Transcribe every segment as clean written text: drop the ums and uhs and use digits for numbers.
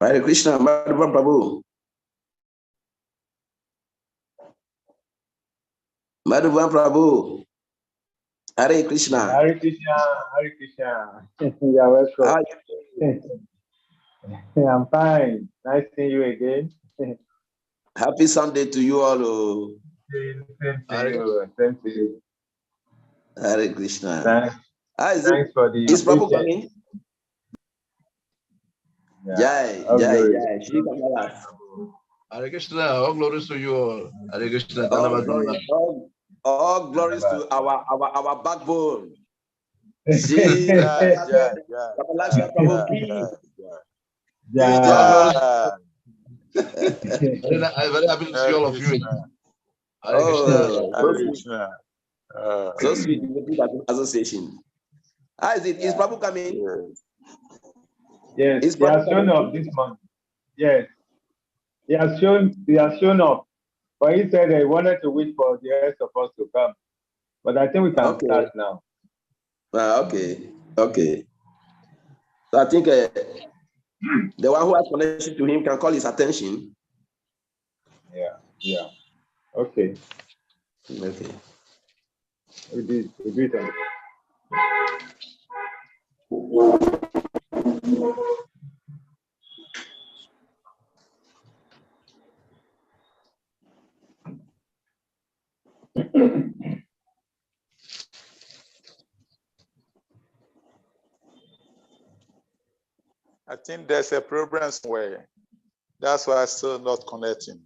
Hare Krishna, Madhava Prabhu. Madhava Prabhu. Hare Krishna. Hare Krishna, Hare Krishna. You are welcome. I'm fine. Nice seeing you again. Happy Sunday to you all. Same to you. Hare Krishna. Thanks for the Is Prabhu coming? Yeah. Jai. Hare Krishna, all glories to you all. Hare Krishna. All glories to our backbone. I'm very happy to see all of you. Hare Krishna. So sweet association. How is it? Is Prabhu coming? Yes, he has shown up this month. Yes. He has shown up. But he said he wanted to wait for the rest of us to come. But I think we can start now. Okay. So I think the one who has connection to him can call his attention. Yeah. Okay. We do it. I think there's a problem somewhere. That's why I'm still not connecting.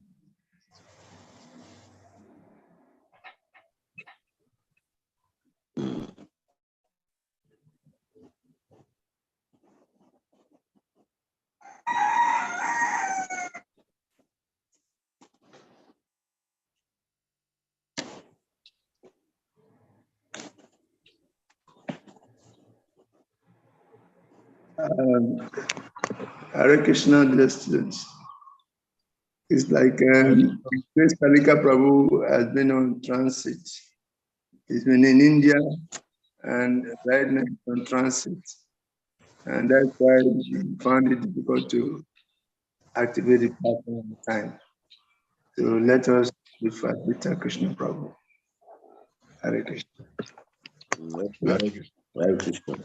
Hare Krishna, dear students. It's like Grace Kalika Prabhu has been on transit. He's been in India and right now on transit. And that's why he found it difficult to activate the platform on time. So let us be for Advaita Krishna Prabhu. Hare Krishna. Hare Krishna.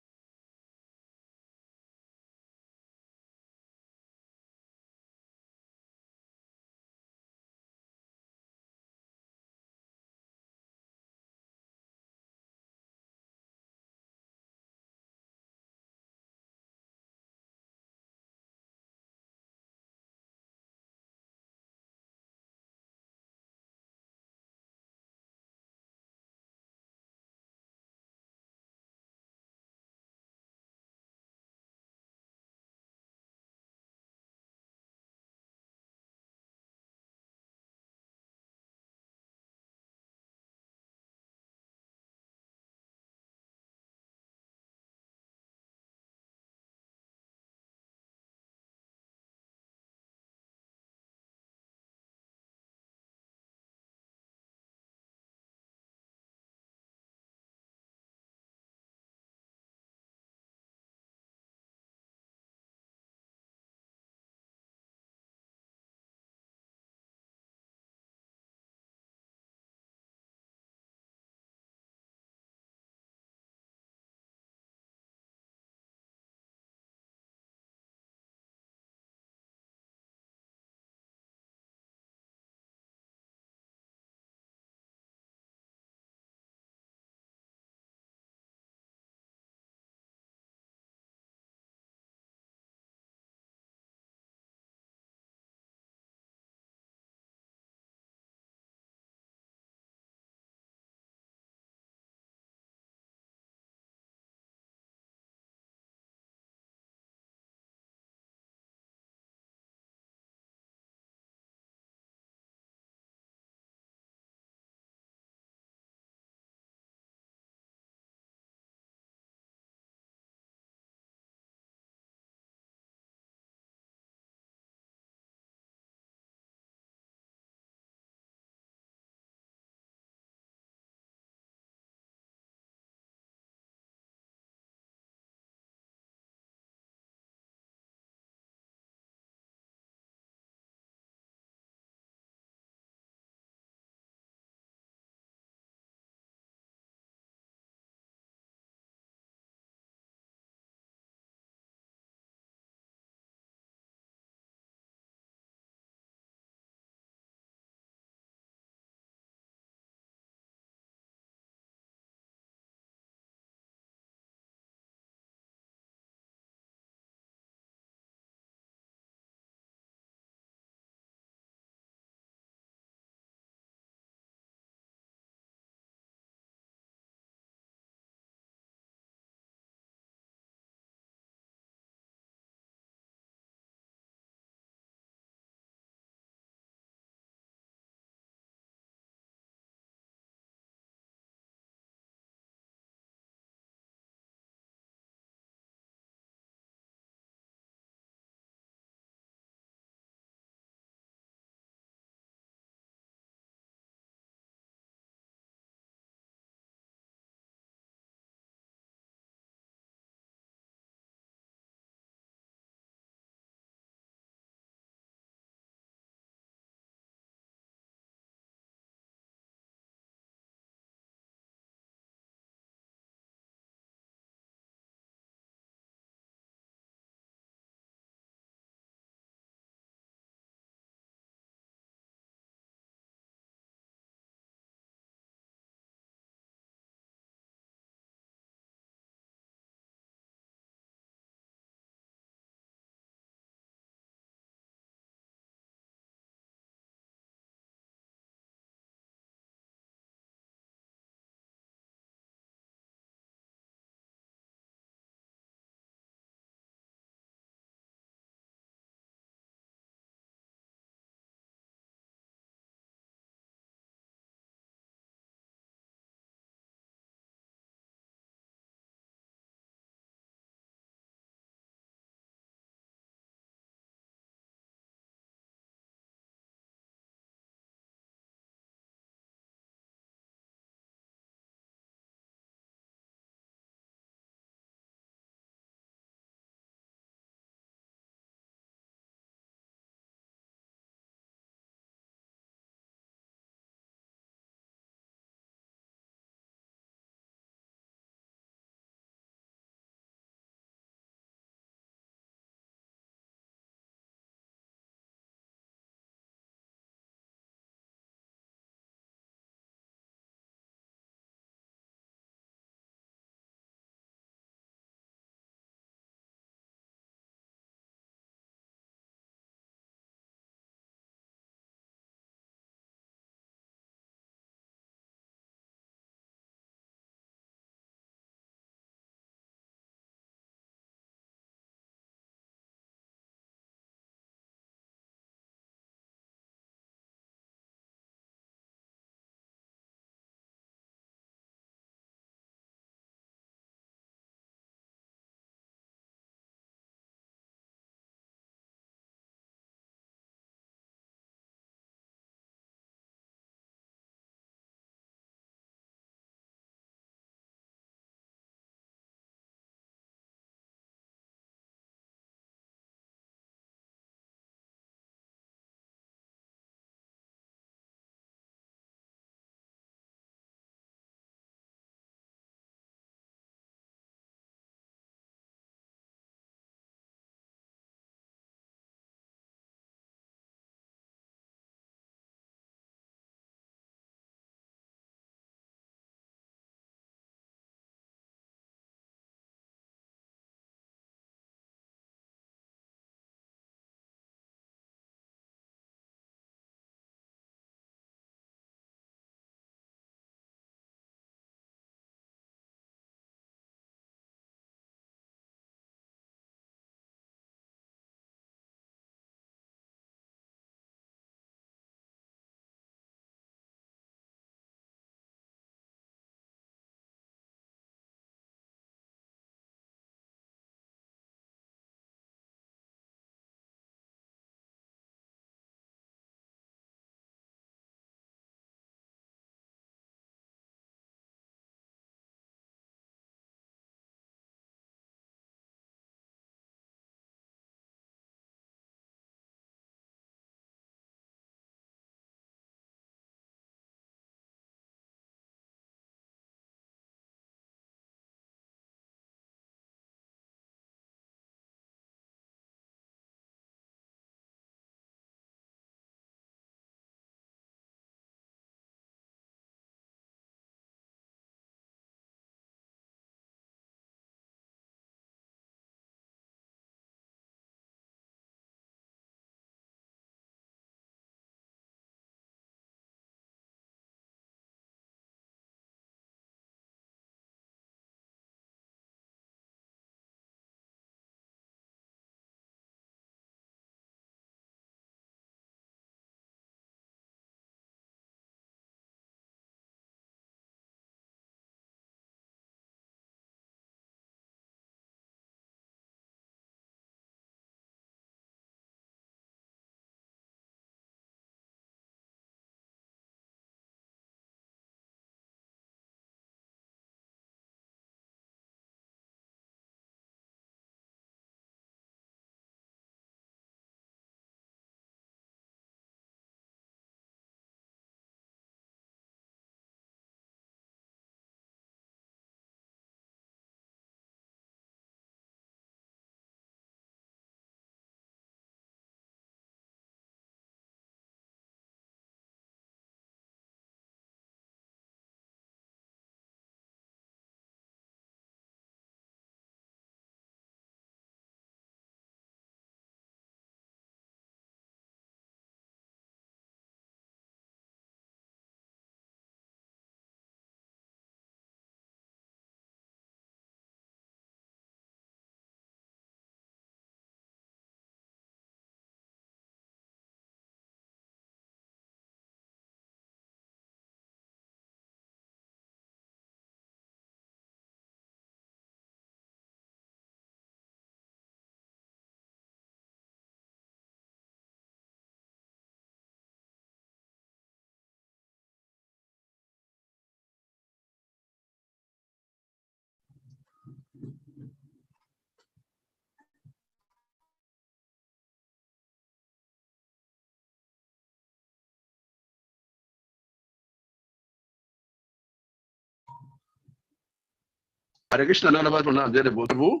Hare Krishna, none of us will not get a Prabhu.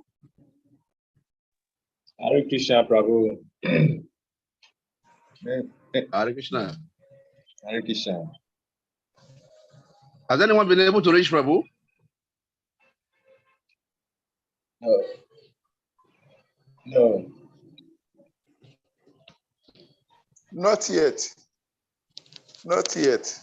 Hare Krishna, Prabhu. Hare Krishna. Hare Krishna. Has anyone been able to reach Prabhu? No. No. Not yet. Not yet.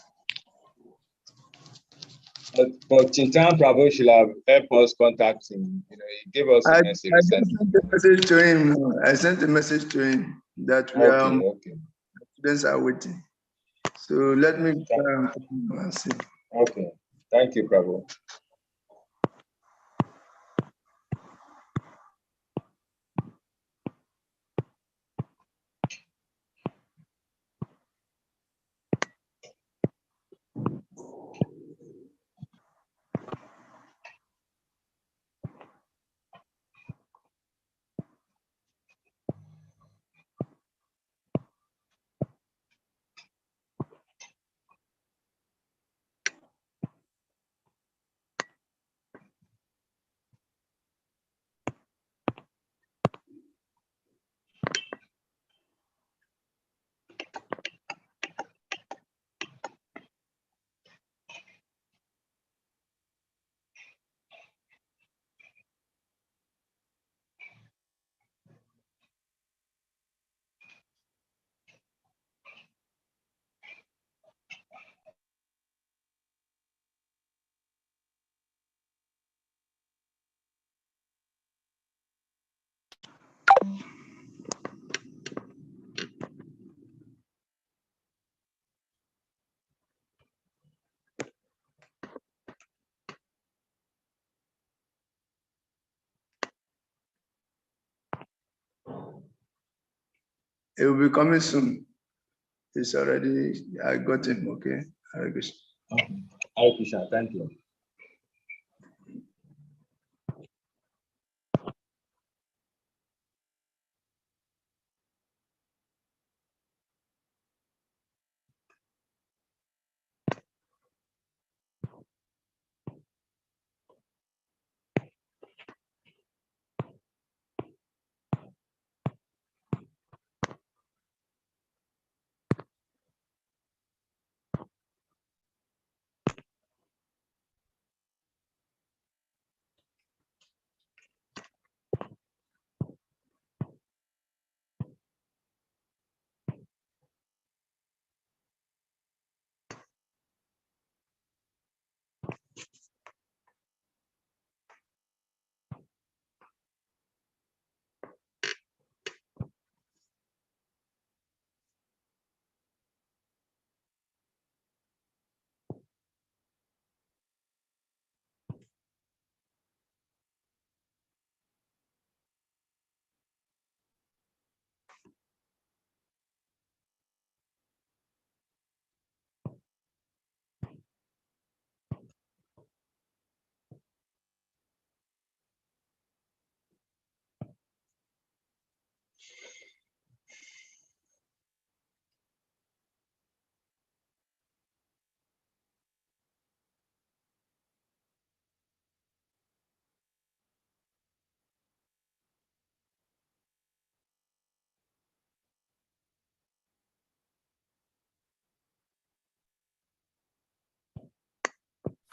But Chintan Prabhu should have helped us contact him. You know, he gave us a message. I sent a message to him. I sent a message to him that we Okay. students are waiting. So let me see. Okay. Thank you, Prabhu. It will be coming soon. It's already, I got him, okay? Hare Krishna. Hare Krishna, thank you.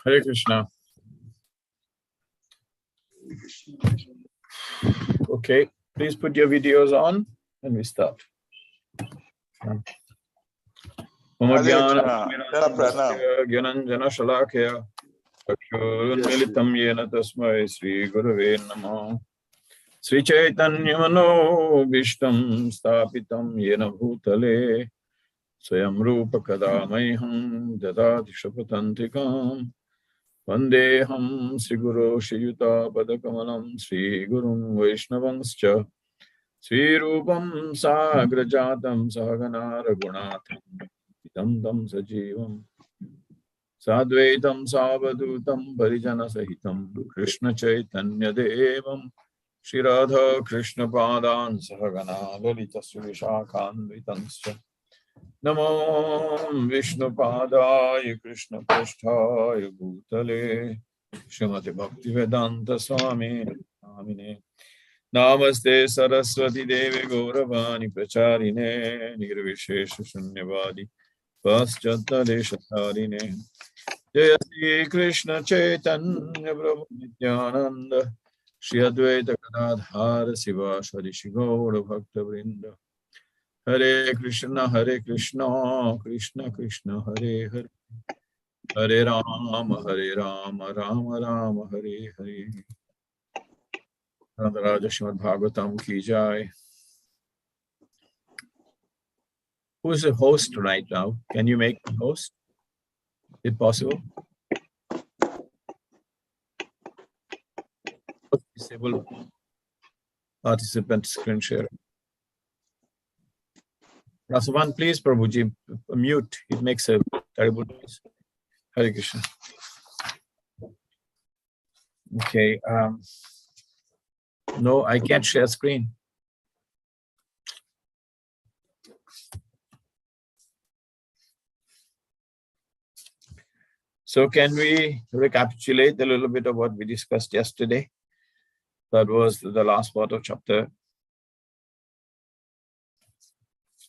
Hare Krishna. Okay, please put your videos on and we start. Mama Gyananjana Shalakya Militam Yena Tasmai Sri Gurave Namah Sri Chaitanya Mano Vishtam Stapitam Yena Bhutale Swayam Rupa Kadamayham Dadati Shapatantikam Vandeham Sri Guru Shiyuta Padakamalam Sri Gurum Vaishnavanscha Sri Rupam Sagrajatam Sahagana Ragunatham Idam Dam Sajivam Sadvaitam Savadutam Parijana Sahitam Krishna Chaitanya Devam Shri Radha Krishna Padan Sahagana Lalita Suvishakhan Vitanscha Namo Vishnu Padaya Krishna Prasthaya Bhutale Srimati Bhakti Vedanta Swami Namine. Namaste Saraswati Devi Gauravani Pracharine Nirvishesha Shunyavadi Paschata Deshatarine. Jaya Sri Krishna Chaitanya Prabhu Nityananda Shri Advaita Gadadhara Sivasadi Shri Gaura Bhakta Vrinda. Hare Krishna Krishna Krishna Hare Hare Hare Rama Rama Rama Hare Hare. Raja Srimad Bhagavatam ki jai. Who is the host right now? Can you make the host? Is it possible? Disable participant screen share. Rasavan, please, Prabhuji, mute. It makes a terrible noise. Hare Krishna. Okay. No, I can't share screen. So can we recapitulate a little bit of what we discussed yesterday? That was the last part of chapter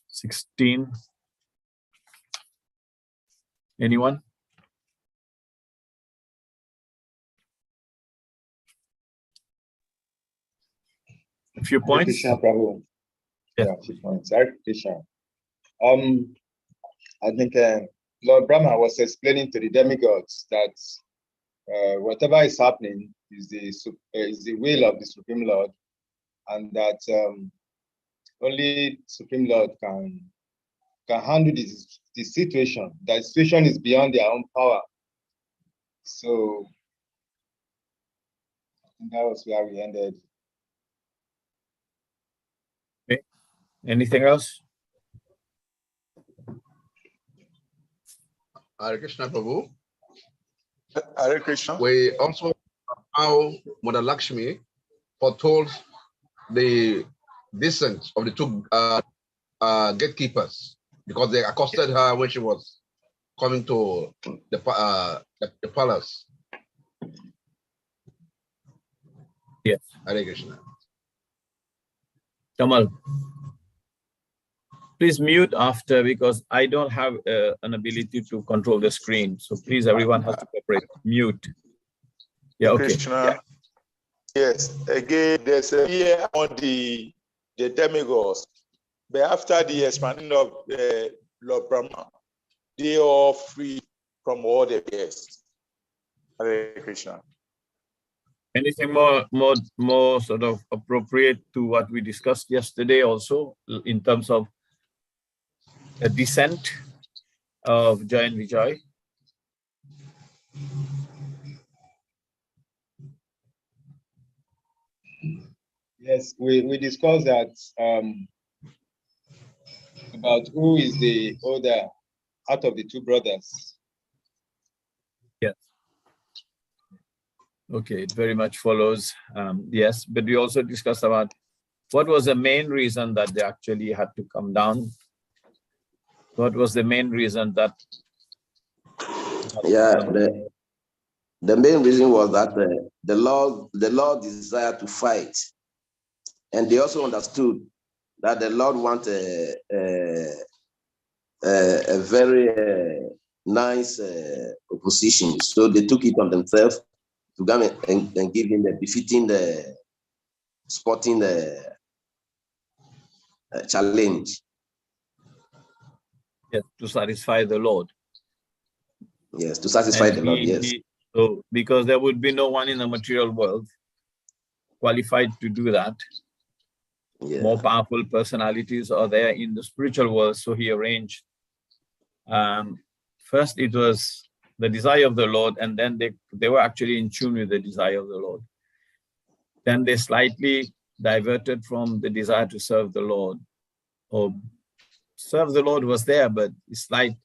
16. Anyone? A few points? Krishna, Prabhu. Yeah. Yeah, a few points. Krishna. I think Lord Brahma was explaining to the demigods that whatever is happening is the will of the Supreme Lord, and that only Supreme Lord can handle the situation. That situation is beyond their own power. So that was where we ended. Okay. Anything else? Hare Krishna, Prabhu. Hare Krishna. We also how Mother Lakshmi foretold the descent of the two gatekeepers because they accosted her when she was coming to the palace. Yes. Hare Krishna. Kamal, please mute after, because I don't have an ability to control the screen. So please, everyone has to cooperate. Mute. Yeah, okay. Krishna. Yeah. Yes, again, there's a fear on the demigods. But after the expanding of Lord Brahma, they are free from all the fears. Hare Krishna. Anything more sort of appropriate to what we discussed yesterday also in terms of a descent of Jai and Vijay? Yes, we discussed that about who is the older out of the two brothers. Yes. Okay, it very much follows. Yes, but we also discussed about what was the main reason that they actually had to come down. What was the main reason that? Yeah, the main reason was that the Lord desired to fight, and they also understood that the Lord wanted a very nice opposition. So they took it on themselves to come and give him the befitting sporting challenge. Yes, to satisfy the Lord. Yes, to satisfy the Lord, yes. So because there would be no one in the material world qualified to do that. Yeah. More powerful personalities are there in the spiritual world. So he arranged. First, it was the desire of the Lord, and then they were actually in tune with the desire of the Lord. Then they slightly diverted from the desire to serve the Lord. Or serve the Lord was there, but slight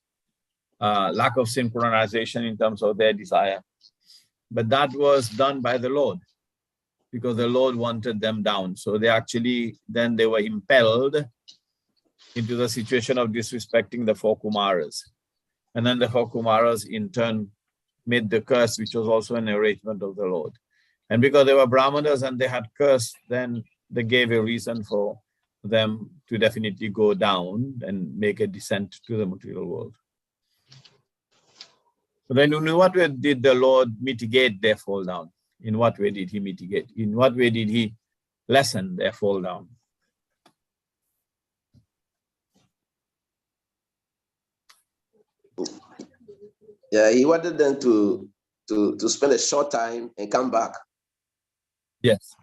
lack of synchronization in terms of their desire. But that was done by the Lord, because the Lord wanted them down. So then they were impelled into the situation of disrespecting the four Kumaras. And then the four Kumaras in turn made the curse, which was also an arrangement of the Lord. And because they were Brahmanas and they had cursed, then they gave a reason for them to definitely go down and make a descent to the material world. But then in what way did the Lord mitigate their fall down? In what way did he mitigate? In what way did he lessen their fall down? Yeah, he wanted them to spend a short time and come back. Yes.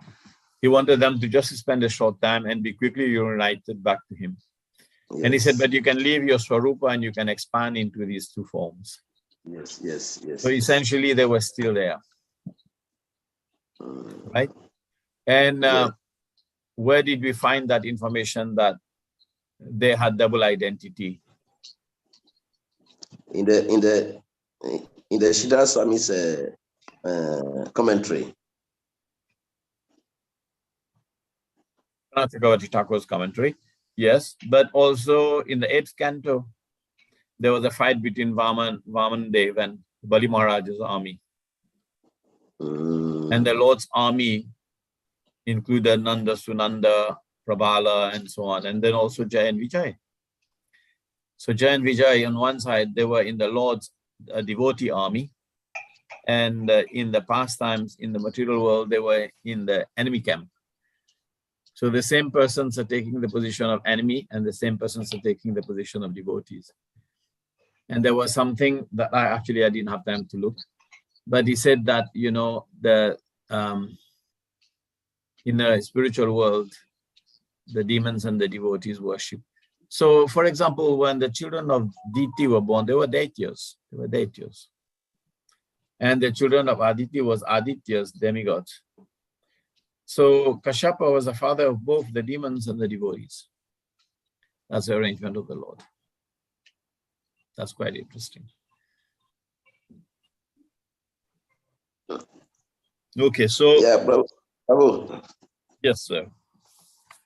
He wanted them to just spend a short time and be quickly united back to him. Yes. And he said, but you can leave your Swarupa and you can expand into these two forms. Yes. So essentially they were still there. Right? And where did we find that information that they had double identity? In the Sridhar Swami's commentary. Chakravarti Thakur's commentary, yes, but also in the 8th canto, there was a fight between Vaman Dev and Bali Maharaj's army. And the Lord's army included Nanda, Sunanda, Prabhala, and so on, and then also Jai and Vijay. So Jai and Vijay, on one side, they were in the Lord's devotee army, and in the pastimes, in the material world, they were in the enemy camp. So the same persons are taking the position of enemy and the same persons are taking the position of devotees. And there was something that I didn't have time to look, but he said that, in the spiritual world, the demons and the devotees worship. So, for example, when the children of Diti were born, they were daityas. And the children of Aditi was Adityas, demigods. So Kashyapa was the father of both the demons and the devotees. That's the arrangement of the Lord. That's quite interesting. Okay, so... Yeah, Prabhu. Yes, sir.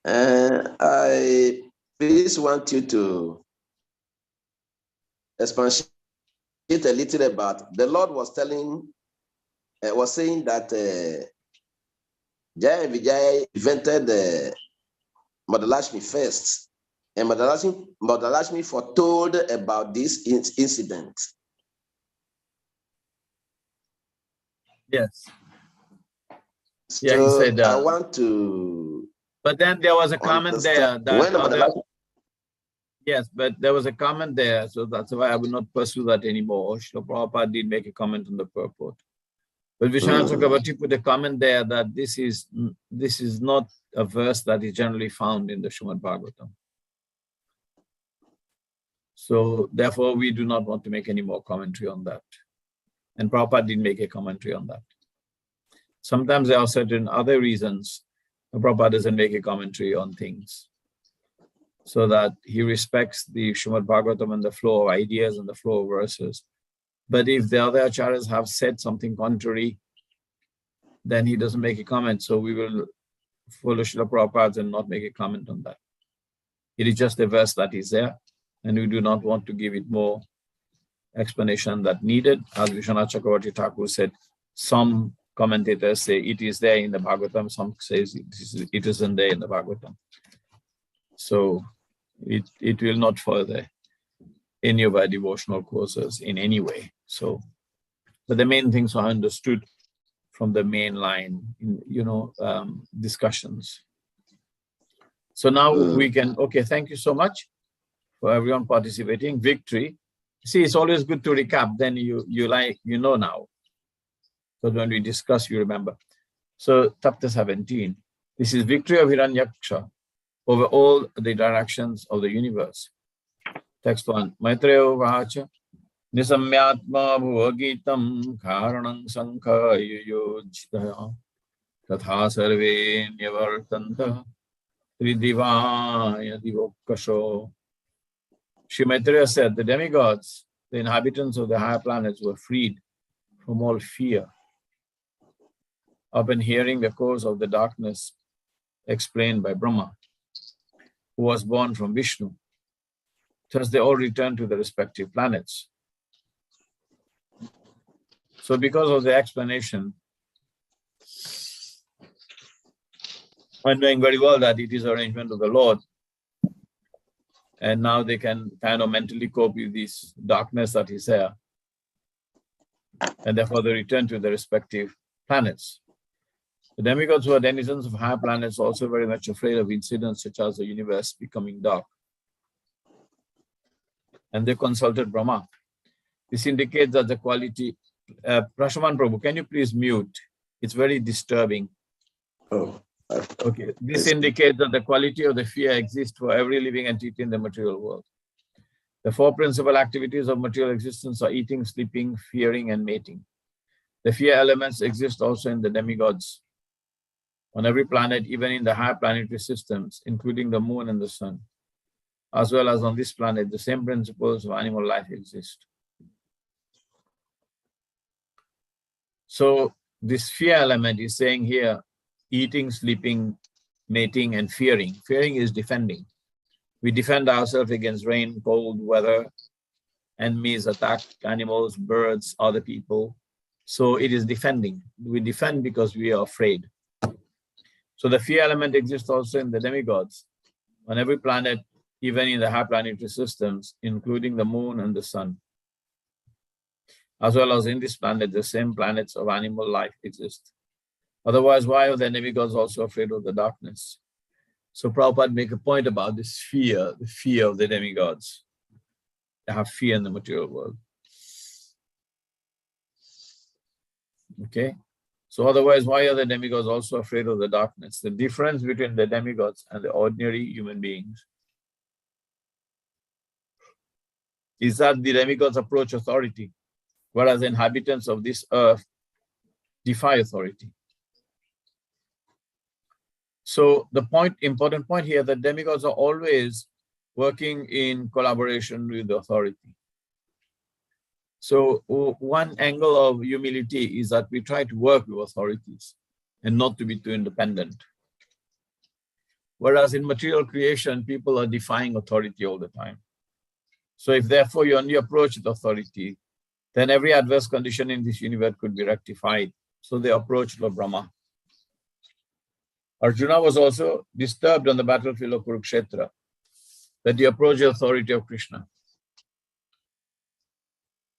I please want you to expatiate a little about, the Lord was saying that Jai and Vijay invented Madhalakshmi first, and Madhalakshmi foretold about this incident. Yes. So yeah, he said, I want to... But then there was a comment there that... Yes, but there was a comment there, so that's why I will not pursue that anymore. Srila Prabhupada did make a comment on the purport. But Vishwanath Chakravarti put a comment there that this is not a verse that is generally found in the Srimad Bhagavatam. So therefore, we do not want to make any more commentary on that. And Prabhupada didn't make a commentary on that. Sometimes there are certain other reasons Prabhupada doesn't make a commentary on things, so that he respects the Srimad Bhagavatam and the flow of ideas and the flow of verses. But if the other acharyas have said something contrary, then he doesn't make a comment. So we will follow Srila Prabhupada and not make a comment on that. It is just a verse that is there, and we do not want to give it more explanation than needed. As Vishwanath Chakravarti Thakur said, some commentators say it is there in the Bhagavatam, some say it isn't there in the Bhagavatam. So it will not further any of our devotional courses in any way. So, but the main things are understood from the main line in, discussions. So now we can, okay, thank you so much for everyone participating. Victory. See, it's always good to recap, then you know now. Because when we discuss, you remember. So, Chapter 17. This is victory of Hiranyaksha over all the directions of the universe. Text 1. Maitreya Vacha Nisamyatma Bhuvagitam Karanam Sankha Yuyojitaya Tatha Sarve Nyavartanta Tridivaya Divokasho. Shri Maitreya said, the demigods, the inhabitants of the higher planets, were freed from all fear upon hearing the cause of the darkness explained by Brahma, who was born from Vishnu. Thus they all returned to the respective planets. So because of the explanation, and knowing very well that it is arrangement of the Lord, and now they can kind of mentally cope with this darkness that is there, and therefore they return to their respective planets. The demigods who are denizens of higher planets are also very much afraid of incidents such as the universe becoming dark. And they consulted Brahma. This indicates that the quality... Prashman Prabhu, can you please mute? It's very disturbing. Oh. Okay. This indicates that the quality of the fear exists for every living entity in the material world. The four principal activities of material existence are eating, sleeping, fearing, and mating. The fear elements exist also in the demigods, on every planet, even in the higher planetary systems, including the moon and the sun. As well as on this planet, the same principles of animal life exist. So this fear element is saying here, eating, sleeping, mating, and fearing. Fearing is defending. We defend ourselves against rain, cold, weather, enemies, attack, animals, birds, other people. So it is defending. We defend because we are afraid. So the fear element exists also in the demigods, on every planet, even in the high planetary systems, including the moon and the sun. As well as in this planet, the same planets of animal life exist. Otherwise, why are the demigods also afraid of the darkness? So Prabhupada make a point about this fear, the fear of the demigods. They have fear in the material world. Okay? So otherwise, why are the demigods also afraid of the darkness? The difference between the demigods and the ordinary human beings is that the demigods approach authority, whereas the inhabitants of this earth defy authority. So the important point here, that demigods are always working in collaboration with the authority. So one angle of humility is that we try to work with authorities and not to be too independent. Whereas in material creation, people are defying authority all the time. So if therefore you only approach the authority, then every adverse condition in this universe could be rectified. So they approached Lord Brahma. Arjuna was also disturbed on the battlefield of Kurukshetra, that he approached the authority of Krishna.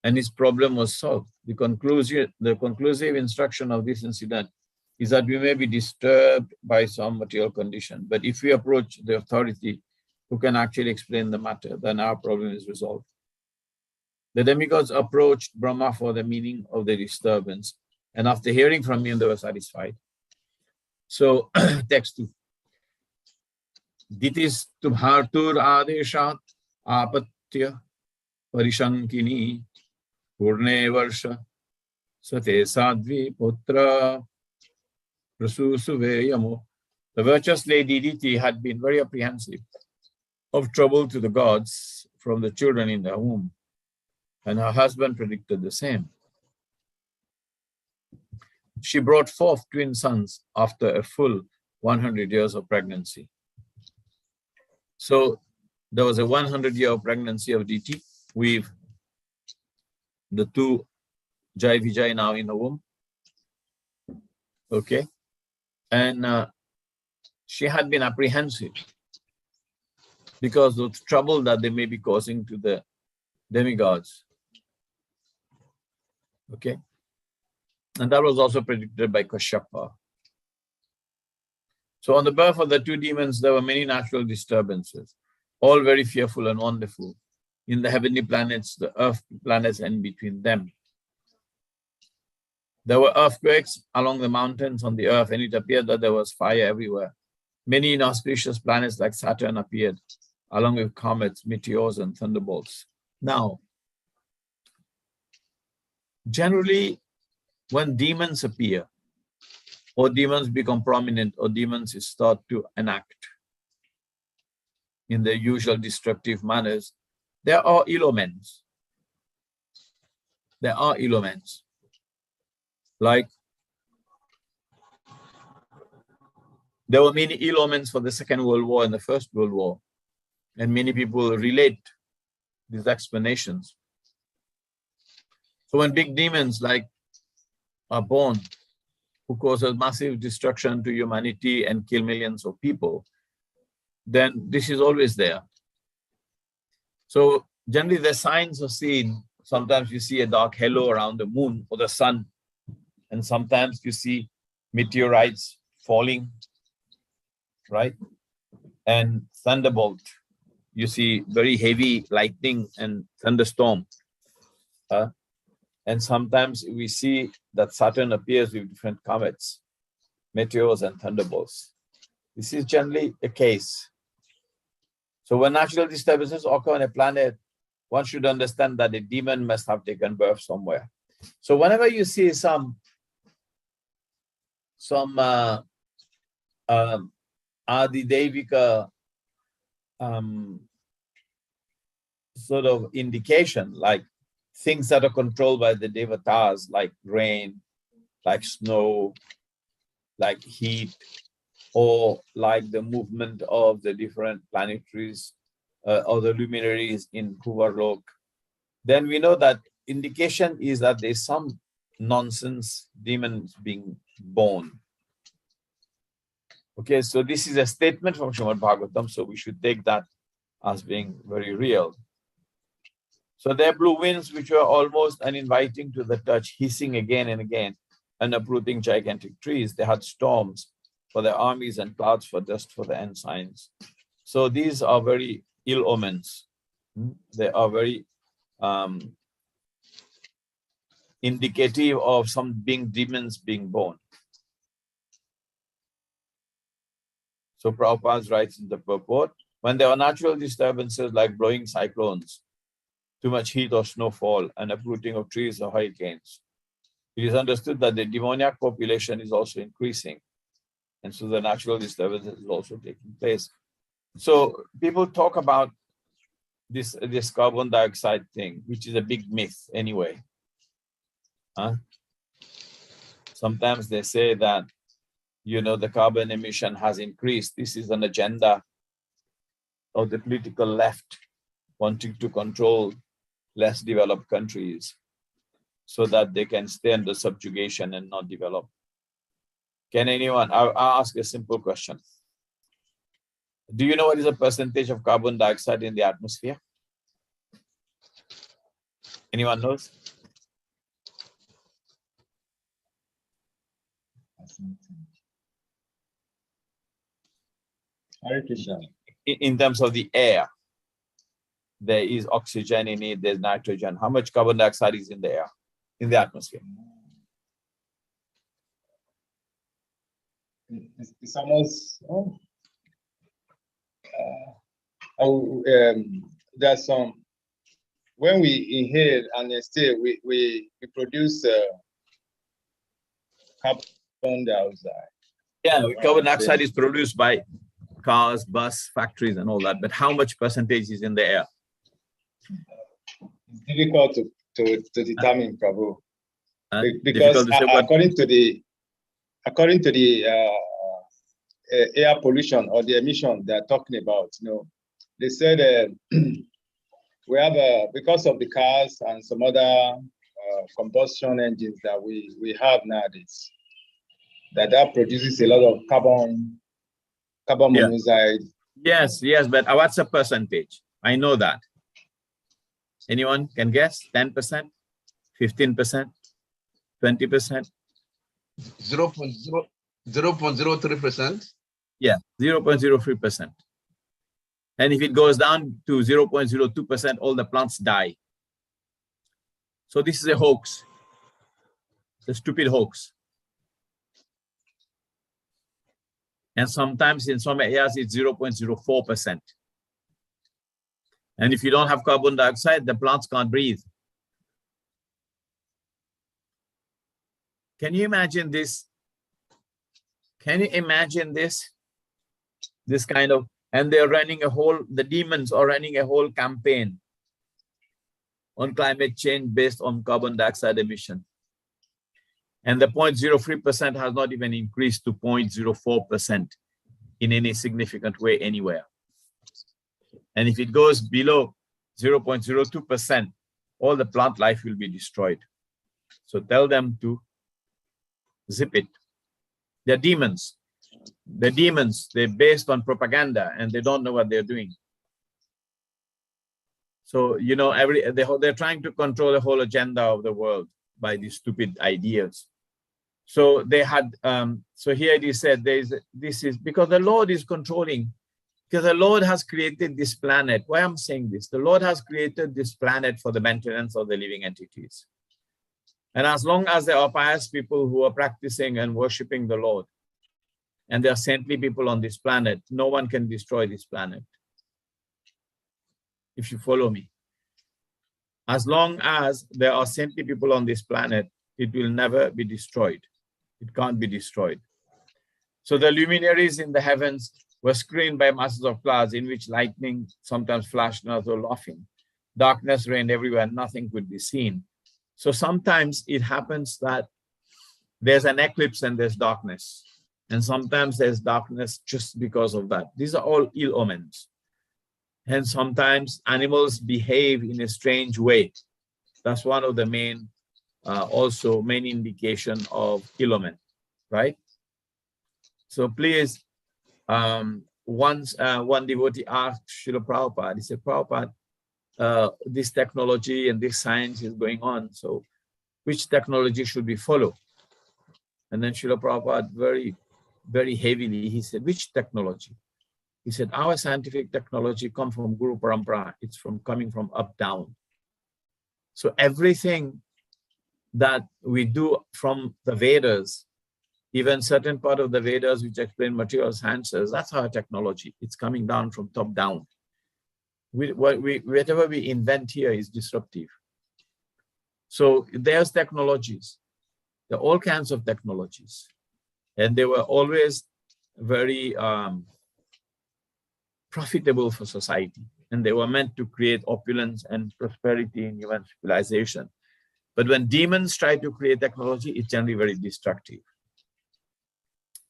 And his problem was solved. The conclusive instruction of this incident is that we may be disturbed by some material condition, but if we approach the authority who can actually explain the matter, then our problem is resolved. The demigods approached Brahma for the meaning of the disturbance, and after hearing from him, they were satisfied. So, text 2. Ditis tubhartur adeshat apatya parishankini purne varsha sate sadvi putra prasusuveyamo. The virtuous lady Diti had been very apprehensive of trouble to the gods from the children in their womb, and her husband predicted the same. She brought forth twin sons after a full 100 years of pregnancy. So there was a 100-year pregnancy of Diti with the two Jai Vijay now in the womb. Okay. And she had been apprehensive because of the trouble that they may be causing to the demigods. Okay. And that was also predicted by Kashyapa. So on the birth of the two demons, there were many natural disturbances, all very fearful and wonderful, in the heavenly planets, the earth planets, and between them. There were earthquakes along the mountains on the earth, and it appeared that there was fire everywhere. Many inauspicious planets like Saturn appeared, along with comets, meteors, and thunderbolts. Now, generally, when demons appear, or demons become prominent, or demons is thought to enact in the usual destructive manners, there are ill omens. There are ill omens. Like, there were many ill omens for the Second World War and the First World War, and many people relate these explanations. So when big demons like are born who causes massive destruction to humanity and kill millions of people, then this is always there. So generally the signs are seen. Sometimes you see a dark halo around the moon or the sun, and sometimes you see meteorites falling, right? And thunderbolt. You see very heavy lightning and thunderstorm. And sometimes we see that Saturn appears with different comets, meteors and thunderbolts. This is generally the case. So when natural disturbances occur on a planet, one should understand that a demon must have taken birth somewhere. So whenever you see some Adidevika sort of indication, like things that are controlled by the devatas, like rain, like snow, like heat, or like the movement of the different planetaries or the luminaries in Bhuvarlok, then we know that indication is that there's some nonsense demons being born. Okay, so this is a statement from Srimad Bhagavatam, so we should take that as being very real. So there blew winds which were almost uninviting to the touch, hissing again and again, and uprooting gigantic trees. They had storms for their armies and clouds for dust for the ensigns. So these are very ill omens. They are very indicative of some demons being born. So Prabhupada writes in the purport, when there are natural disturbances like blowing cyclones, too much heat or snowfall, and uprooting of trees or hurricanes, it is understood that the demoniac population is also increasing. And so the natural disturbances is also taking place. So people talk about this carbon dioxide thing, which is a big myth anyway. Sometimes they say that, you know, the carbon emission has increased. This is an agenda of the political left wanting to control less developed countries so that they can stay under subjugation and not develop. Can anyone, I'll ask a simple question. Do you know what is the percentage of carbon dioxide in the atmosphere? Anyone knows? In terms of the air, there is oxygen in it, there's nitrogen. How much carbon dioxide is in the air, in the atmosphere? It's almost, there's some, when we inhale and exhale, we produce carbon dioxide. Yeah, carbon dioxide is produced by cars, bus, factories and all that, but how much percentage is in the air? It's difficult to determine, Prabhu. Because according to the air pollution or the emission they're talking about, you know, they said we have because of the cars and some other combustion engines that we have nowadays, that produces a lot of carbon monoxide. Yes, but what's the percentage? I know that. Anyone can guess? 10%, 15%, 20%? 0.03%. Yeah, 0.03%. And if it goes down to 0.02%, all the plants die. So this is a hoax. It's a stupid hoax. And sometimes in some areas it's 0.04%. And if you don't have carbon dioxide, the plants can't breathe. Can you imagine this? Can you imagine this? This kind of, and they're running the demons are running a whole campaign on climate change based on carbon dioxide emission. And the 0.03% has not even increased to 0.04% in any significant way anywhere. And if it goes below 0.02%, all the plant life will be destroyed. So tell them to Zip it. They're demons. They're demons. They're based on propaganda and they don't know what they're doing. So, you know, they're trying to control the whole agenda of the world by these stupid ideas. So they had, so here it is said, this is because the Lord is controlling, because the Lord has created this planet. Why I'm saying this? The Lord has created this planet for the maintenance of the living entities. And as long as there are pious people who are practicing and worshiping the Lord, and there are saintly people on this planet, no one can destroy this planet. If you follow me. As long as there are saintly people on this planet, it will never be destroyed. It can't be destroyed. So the luminaries in the heavens were screened by masses of clouds in which lightning sometimes flashed and others were laughing. Darkness reigned everywhere, nothing could be seen. So sometimes it happens that there's an eclipse and there's darkness. And sometimes there's darkness just because of that. These are all ill omens. And sometimes animals behave in a strange way. That's one of the main, main indication of ill omen, right? So please, once one devotee asked Srila Prabhupada, he said, Prabhupada, this technology and this science is going on, so which technology should we follow? And then Srila Prabhupada very, very heavily, he said, which technology? He said, our scientific technology comes from Guru Parampara. It's coming from up down. So everything that we do from the Vedas, even certain part of the Vedas which explain material sciences, that's our technology. It's coming down from top down. Whatever we invent here is disruptive. So there's technologies. There are all kinds of technologies. And they were always very profitable for society. And they were meant to create opulence and prosperity in human civilization. But when demons try to create technology, it's generally very destructive.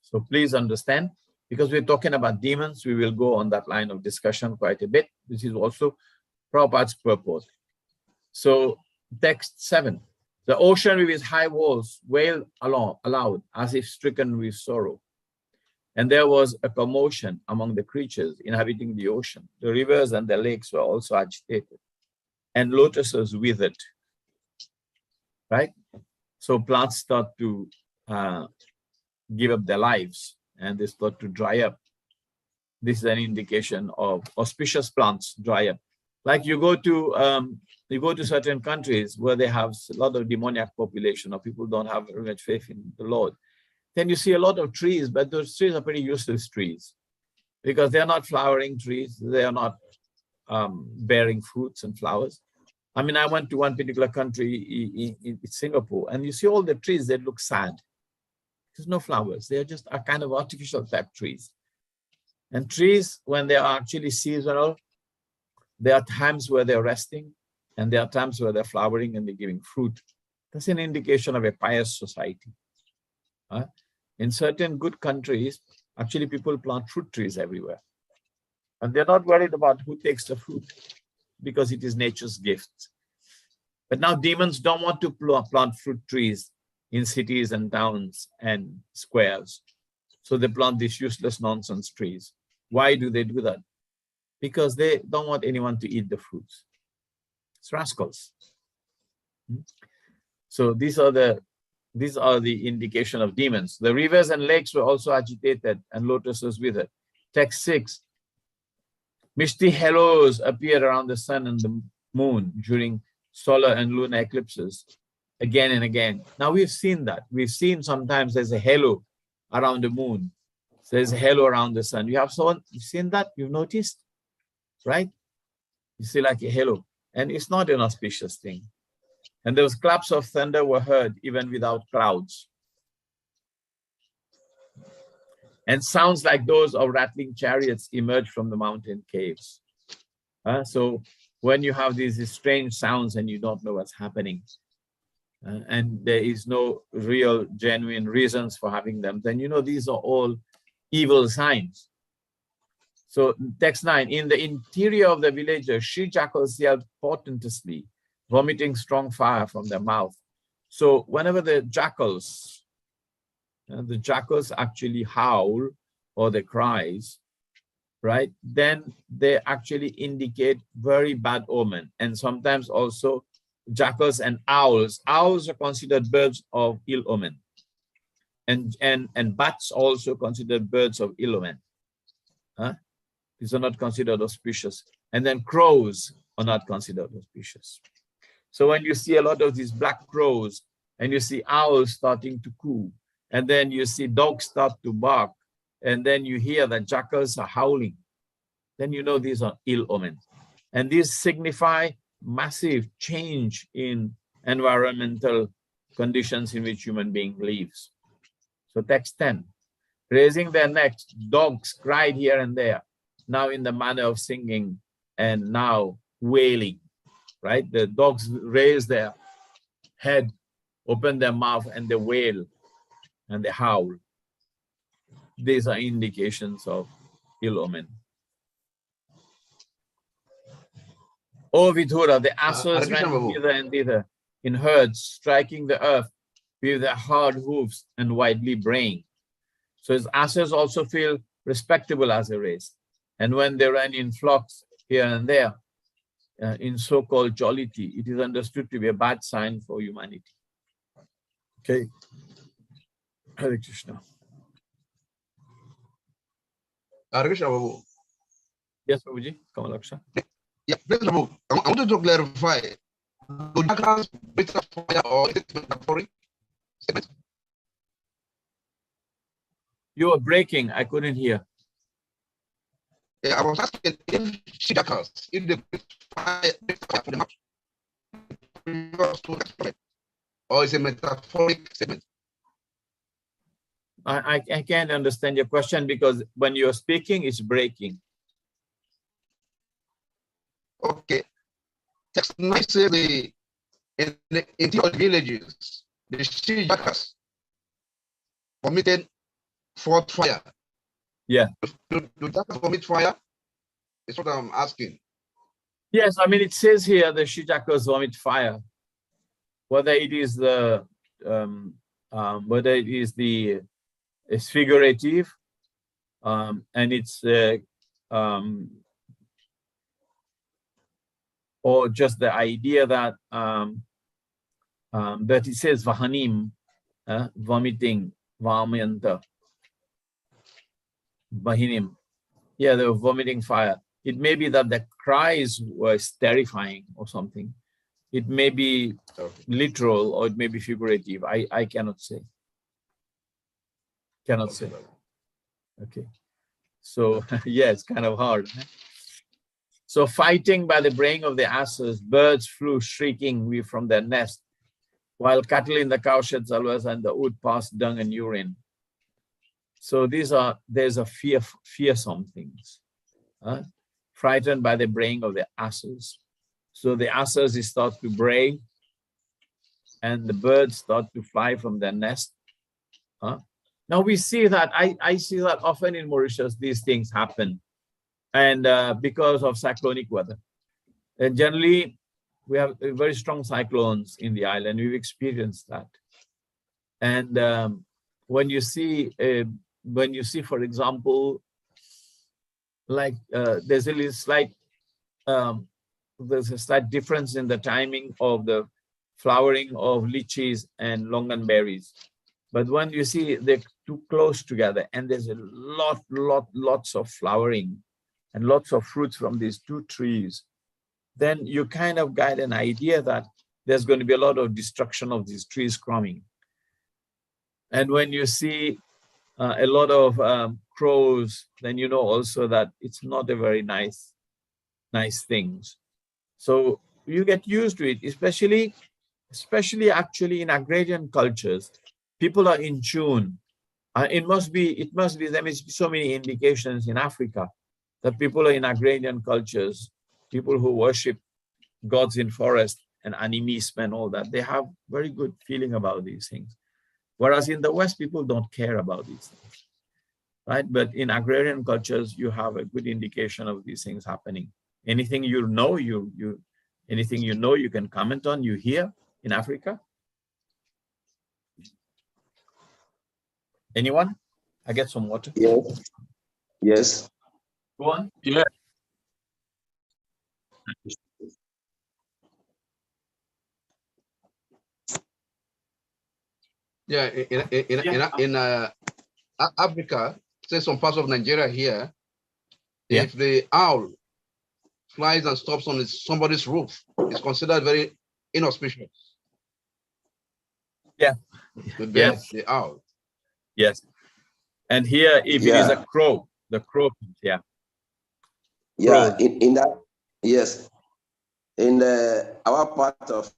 So please understand, because we're talking about demons, we will go on that line of discussion quite a bit. This is also Prabhupada's purport. So text 7. The ocean with its high walls wailed aloud as if stricken with sorrow. And there was a commotion among the creatures inhabiting the ocean. The rivers and the lakes were also agitated, and lotuses withered. Right? So plants start to give up their lives, and they start to dry up. This is an indication of auspicious plants dry up. Like you go to certain countries where they have a lot of demoniac population, or people don't have very much faith in the Lord. Then you see a lot of trees, but those trees are pretty useless trees because they're not flowering trees. They are not bearing fruits and flowers. I mean, I went to one particular country in Singapore, and you see all the trees that look sad. There's no flowers. They're just a kind of artificial type trees. And trees, when they are actually seasonal, there are times where they're resting, and there are times where they're flowering and they're giving fruit. That's an indication of a pious society. In certain good countries, actually people plant fruit trees everywhere. And they're not worried about who takes the fruit because it is nature's gift. But now demons don't want to plant fruit trees in cities and towns and squares. So they plant these useless nonsense trees. Why do they do that? Because they don't want anyone to eat the fruits. It's rascals. So these are the indication of demons. The rivers and lakes were also agitated and lotuses withered. Text 6. Misty halos appeared around the sun and the moon during solar and lunar eclipses again and again. Now we've seen that. We've seen sometimes there's a halo around the moon. There's a halo around the sun. You've seen that? You've noticed? Right? You see like a halo. And it's not an auspicious thing. And those claps of thunder were heard even without clouds. And sounds like those of rattling chariots emerged from the mountain caves. So when you have these strange sounds and you don't know what's happening, and there is no real, genuine reasons for having them, then you know these are all evil signs. So text 9, in the interior of the villages, she-jackals yelled portentously, vomiting strong fire from their mouth. So whenever the jackals the jackals actually howl or they cries, right? Then they actually indicate very bad omen. And sometimes also jackals and owls. Owls are considered birds of ill omen. And bats also considered birds of ill omen. These are not considered auspicious. And then crows are not considered auspicious. So when you see a lot of these black crows and you see owls starting to coo, and then you see dogs start to bark, and then you hear that jackals are howling, then you know these are ill omens. And these signify massive change in environmental conditions in which human being lives. So text 10, raising their necks, dogs cried here and there, now in the manner of singing and now wailing, right? The dogs raise their head, open their mouth, and they wail and they howl. These are indications of ill omen. O Vidura, the asses ran hither and thither in herds, striking the earth with their hard hoofs and widely braying. So his asses also feel respectable as a race. And when they ran in flocks here and there, in so-called jollity, it is understood to be a bad sign for humanity. Okay. Hare Krishna. Hare Krishna, Prabhu. Yes, Prabhuji. Kamalaksha. Yeah, please, Prabhu. I wanted to clarify. Do jackals breathe fire or is it metaphoric statement? You were breaking. I couldn't hear. Yeah, I was asking if she jackals, if they breathe fire from the mouth, or is it a metaphoric statement? I can't understand your question because when you're speaking, it's breaking. Okay. Text 9 says in the villages, the she jackals committed forth fire. Yeah. Do jackals commit fire? That's what I'm asking. Yes, I mean, it says here the she-jackals vomit fire. Whether it is it's figurative, and it's or just the idea that that it says vahanim, vomiting, vamyanta, vahinim. Yeah, they were vomiting fire. It may be that the cries were terrifying or something. It may be literal or it may be figurative. I cannot say. Cannot say. Okay. So yeah, it's kind of hard. So fighting by the braying of the asses, birds flew shrieking from their nest, while cattle in the cowsheds and the wood passed dung and urine. So there's a fearsome things. Frightened by the braying of the asses. So the asses start to bray and the birds start to fly from their nest. Now we see that, I see that often in Mauritius, these things happen. And because of cyclonic weather. And generally, we have very strong cyclones in the island. We've experienced that. And when you see, for example, like there's a slight difference in the timing of the flowering of lychees and longan berries. But when you see they're too close together and there's a lots of flowering and lots of fruits from these two trees, then you kind of get an idea that there's going to be a lot of destruction of these trees coming. And when you see a lot of crows, then you know also that it's not a very nice things. So you get used to it, especially actually in agrarian cultures, people are in tune. It must be, there must be so many indications in Africa that people are in agrarian cultures, people who worship gods in forest and animism and all that, they have very good feeling about these things. Whereas in the West, people don't care about these things, right? But in agrarian cultures, you have a good indication of these things happening. Anything you know, anything you know, you can comment on, you hear in Africa. Anyone? I get some water. Yes. Yes. Go on. Yeah. Yeah, in Africa, say some parts of Nigeria here, if the owl flies and stops on somebody's roof, it's considered very inauspicious. Yeah. Yes. The owl. Yes. And here, if it is a crow, the crow, Yeah, crows. in that, yes. In our part of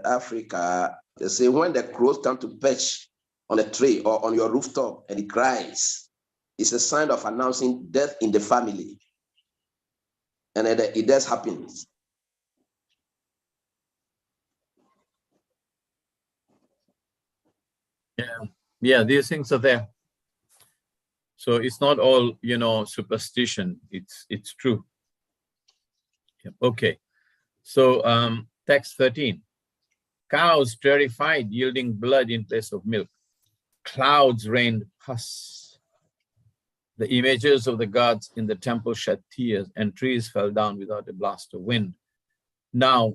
Africa, they say when the crows come to perch on a tree or on your rooftop and it cries, it's a sign of announcing death in the family. And it does happen. Yeah, these things are there. So it's not all, superstition. It's true. Yeah. Okay. So text 13. Cows terrified, yielding blood in place of milk. Clouds rained pus. The images of the gods in the temple shed tears, and trees fell down without a blast of wind. Now,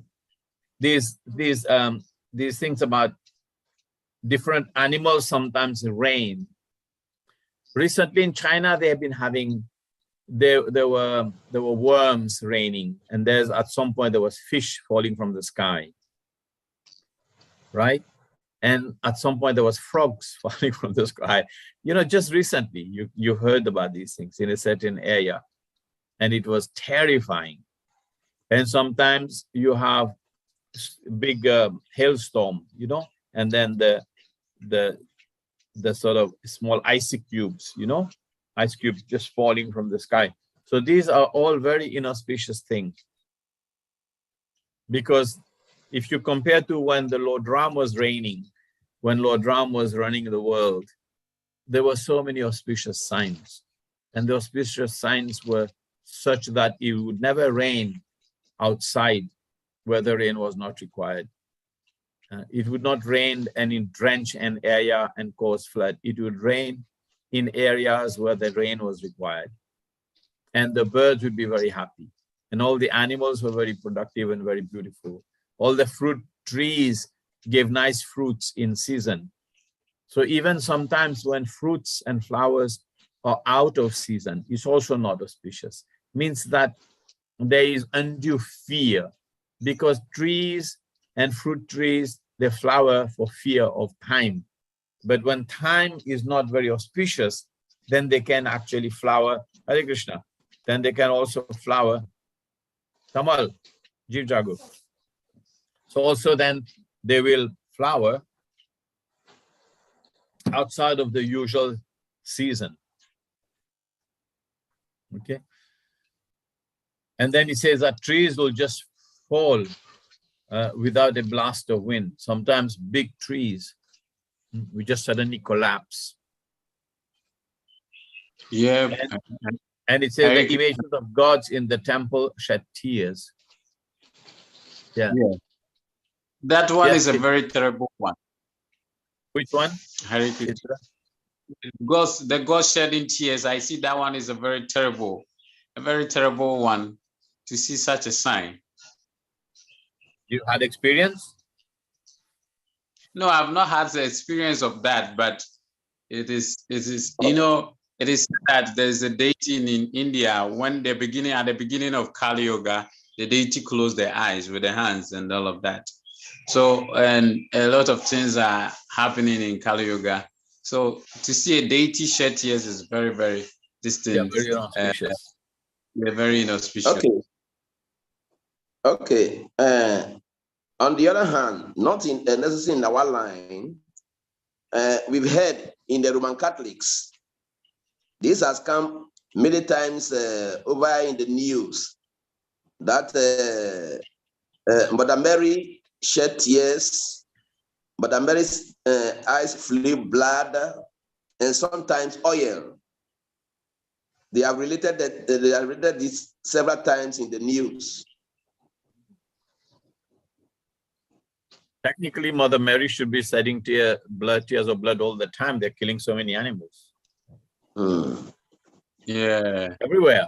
these things about different animals sometimes rain. Recently in China, they have been having, there were worms raining, and at some point there was fish falling from the sky, right? And at some point there was frogs falling from the sky. Just recently you heard about these things in a certain area, and it was terrifying. And sometimes you have big hailstorm, and then the sort of small ice cubes, ice cubes just falling from the sky. So these are all very inauspicious things. Because if you compare to when the Lord Ram was reigning, when Lord Ram was running the world, there were so many auspicious signs. And the auspicious signs were such that it would never rain outside where the rain was not required. It would not rain and drench an area and cause flood. It would rain in areas where the rain was required. And the birds would be very happy. And all the animals were very productive and very beautiful. All the fruit trees gave nice fruits in season. So even sometimes when fruits and flowers are out of season, it's also not auspicious. Means that there is undue fear, because trees and fruit trees, they flower for fear of time. But when time is not very auspicious, then they can actually flower. Hare Krishna. Then they can also flower. Tamal, Jiv Jagu. So also then they will flower outside of the usual season. Okay. And then he says that trees will just fall without a blast of wind. Sometimes big trees will just suddenly collapse. Yeah. And it says the images of gods in the temple shed tears. Yeah. That one is a very terrible one. Which one? The God shedding tears. I see that one is a very terrible one to see such a sign. You had experience? No, I've not had the experience of that, but it is it is that there's a deity in India when at the beginning of Kali Yuga, the deity closed their eyes with their hands and all of that. So, and a lot of things are happening in Kali Yuga. So to see a deity shed tears is very, very distant. Yeah, very inauspicious. Very inauspicious. Okay. On the other hand, not necessarily in our line, we've heard in the Roman Catholics, this has come many times over in the news that Mother Mary shed tears, Mother Mary's eyes flew blood, and sometimes oil. They have related this several times in the news. Technically, Mother Mary should be shedding tears of blood all the time. They're killing so many animals. Yeah. Everywhere.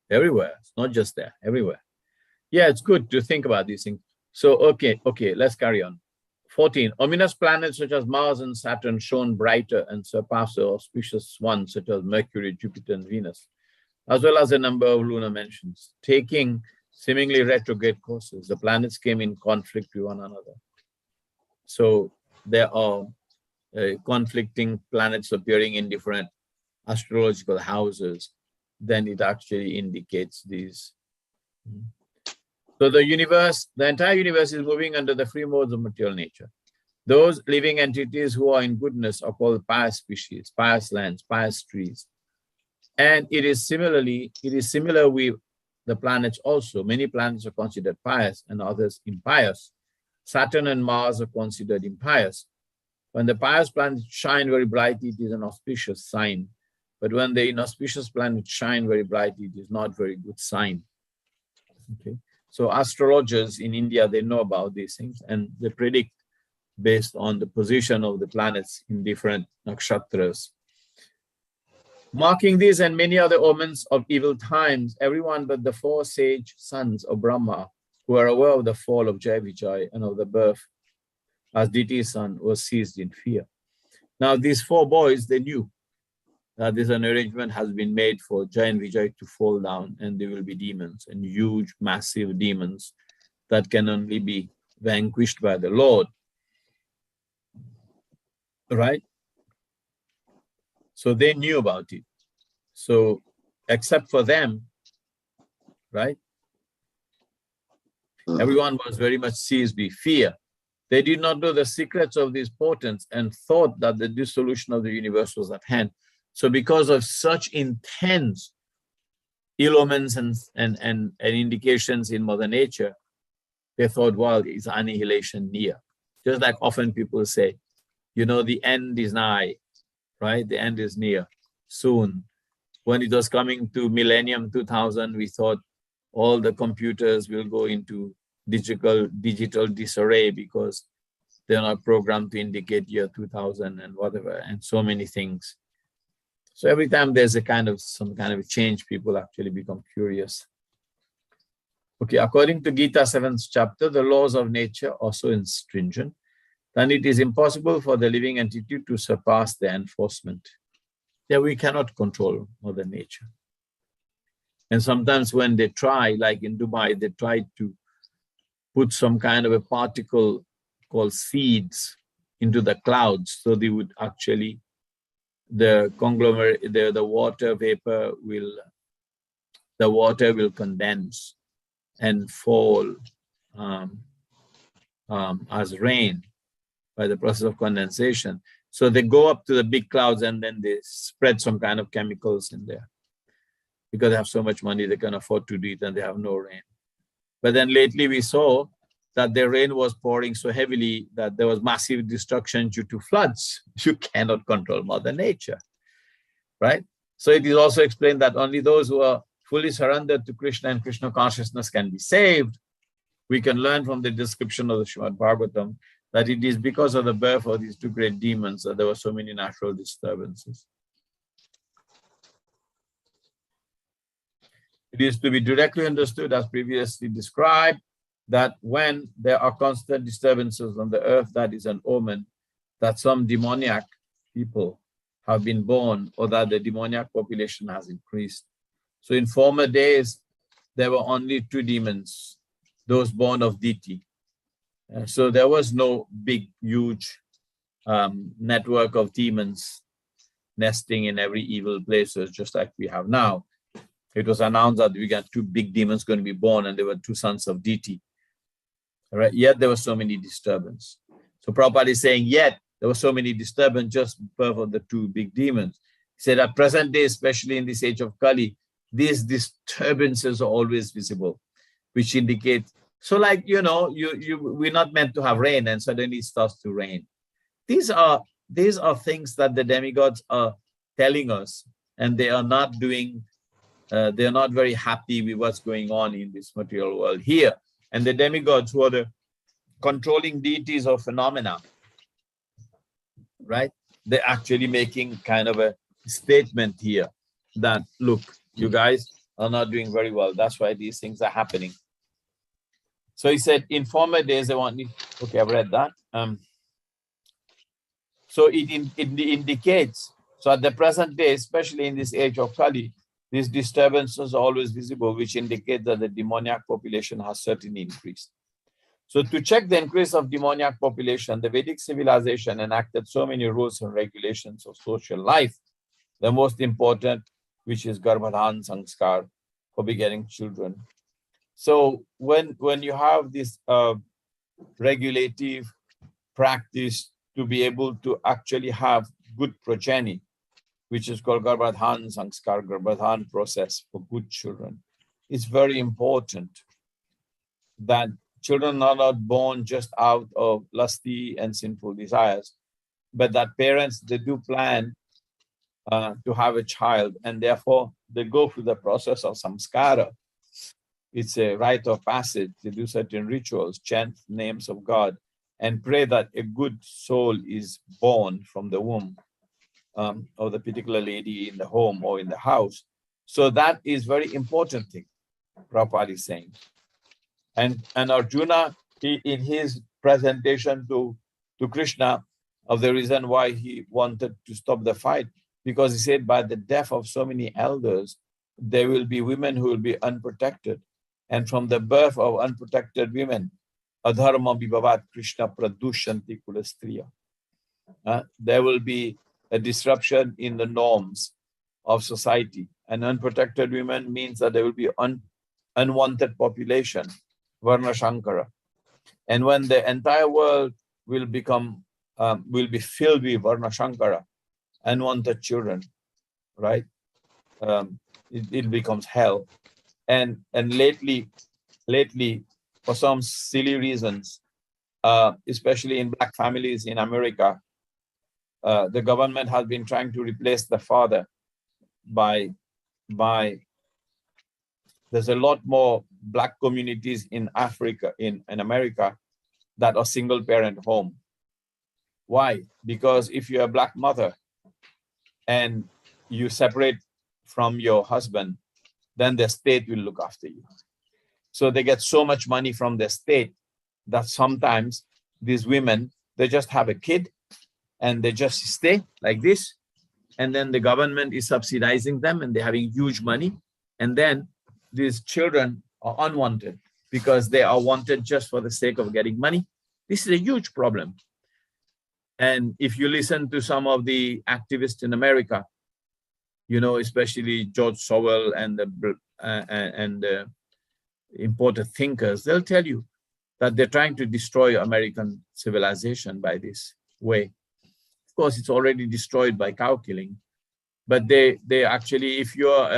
It's not just there, everywhere. Yeah, it's good to think about these things. So, okay, let's carry on. 14. Ominous planets such as Mars and Saturn shone brighter and surpassed the auspicious ones such as Mercury, Jupiter, and Venus, as well as a number of lunar mentions. Taking seemingly retrograde courses, the planets came in conflict with one another. So there are conflicting planets appearing in different astrological houses. Then it actually indicates these. So the entire universe is moving under the free modes of material nature. Those living entities who are in goodness are called pious species, pious lands, pious trees. And it is similar with the planets also. Many planets are considered pious and others impious. Saturn and Mars are considered impious. When the pious planets shine very brightly, it is an auspicious sign. But when the inauspicious planets shine very brightly, it is not very good sign. Okay. So astrologers in India, they know about these things and they predict based on the position of the planets in different nakshatras. Marking these and many other omens of evil times, everyone but the 4 sage sons of Brahma, who are aware of the fall of Jai Vijay and of the birth as Diti's son, was seized in fear. Now these 4 boys, they knew that this an arrangement has been made for Jai and Vijay to fall down, and they will be demons, and huge, massive demons that can only be vanquished by the Lord. Right? So they knew about it. So except for them, right? Everyone was very much seized with fear. They did not know the secrets of these portents and thought that the dissolution of the universe was at hand. So because of such intense ill omens and indications in Mother Nature, they thought, well, is annihilation near? Just like often people say, you know, the end is nigh, right? The end is near, soon. When it was coming to millennium 2000, we thought all the computers will go into digital disarray because they're not programmed to indicate year 2000 and whatever, and so many things. So every time there's some kind of change, people actually become curious. Okay, according to Gita 7th chapter, the laws of nature are so stringent that it is impossible for the living entity to surpass their enforcement. Yeah, we cannot control Mother Nature. And sometimes when they try, like in Dubai, they try to put some kind of a particle called seeds into the clouds, so they would actually, the conglomerate, the water vapor will condense and fall as rain by the process of condensation. So they go up to the big clouds and then they spread some kind of chemicals in there. Because they have so much money, they can afford to do it and they have no rain. But then lately we saw that the rain was pouring so heavily that there was massive destruction due to floods. You cannot control Mother Nature, right? So it is also explained that only those who are fully surrendered to Krishna and Krishna consciousness can be saved. We can learn from the description of the Srimad Bhagavatam that it is because of the birth of these 2 great demons that there were so many natural disturbances. It is to be directly understood, as previously described, that when there are constant disturbances on the earth, that is an omen that some demoniac people have been born, or that the demoniac population has increased. So in former days, there were only 2 demons, those born of Diti. So there was no big, huge network of demons nesting in every evil place, just like we have now. It was announced that we got 2 big demons going to be born, and they were 2 sons of Diti. Right? Yet there was so many disturbance. So Prabhupada is saying, yet there was so many disturbance just birth of the 2 big demons. He said at present day, especially in this age of Kali, these disturbances are always visible, which indicate, so like, you know, we're not meant to have rain and suddenly it starts to rain. These are things that the demigods are telling us, and they are not doing, they're not very happy with what's going on in this material world here. And the demigods, who are the controlling deities or phenomena, right? They're actually making kind of a statement here that, look, you guys are not doing very well. That's why these things are happening. So he said, in former days, they want, okay, I've read that. So it indicates, so at the present day, especially in this age of Kali, these disturbances are always visible, which indicate that the demoniac population has certainly increased. So to check the increase of demoniac population, the Vedic civilization enacted so many rules and regulations of social life. The most important, which is Garbhadhan Sanskar, for begetting children. So when you have this regulative practice to be able to actually have good progeny, which is called Garbhadhan Sanskar, Garbhadhan process for good children, it's very important that children are not born just out of lusty and sinful desires, but that parents, they do plan to have a child, and therefore they go through the process of samskara. It's a rite of passage. They do certain rituals, chant names of God, and pray that a good soul is born from the womb of the particular lady in the home or in the house. So that is very important thing, Prabhupada is saying. And Arjuna, in his presentation to Krishna of the reason why he wanted to stop the fight, because he said by the death of so many elders, there will be women who will be unprotected. And from the birth of unprotected women, adharma vibhavat Krishna pradushanti kulastriya. There will be a disruption in the norms of society. And unprotected women means that there will be unwanted population, Varna Shankara. And when the entire world will become, will be filled with Varna Shankara, unwanted children, right? It becomes hell. And lately, for some silly reasons, especially in black families in America, the government has been trying to replace the father by there's a lot more black communities in Africa, in America, that are single parent home. Why? Because if you're a black mother and you separate from your husband, then the state will look after you. So they get so much money from the state that sometimes these women, they just have a kid and they just stay like this. And then the government is subsidizing them and they're having huge money. And then these children are unwanted because they are wanted just for the sake of getting money. This is a huge problem. And if you listen to some of the activists in America, you know, especially George Sowell and the imported thinkers, they'll tell you that they're trying to destroy American civilization by this way. Of course, it's already destroyed by cow killing, but they actually, if you're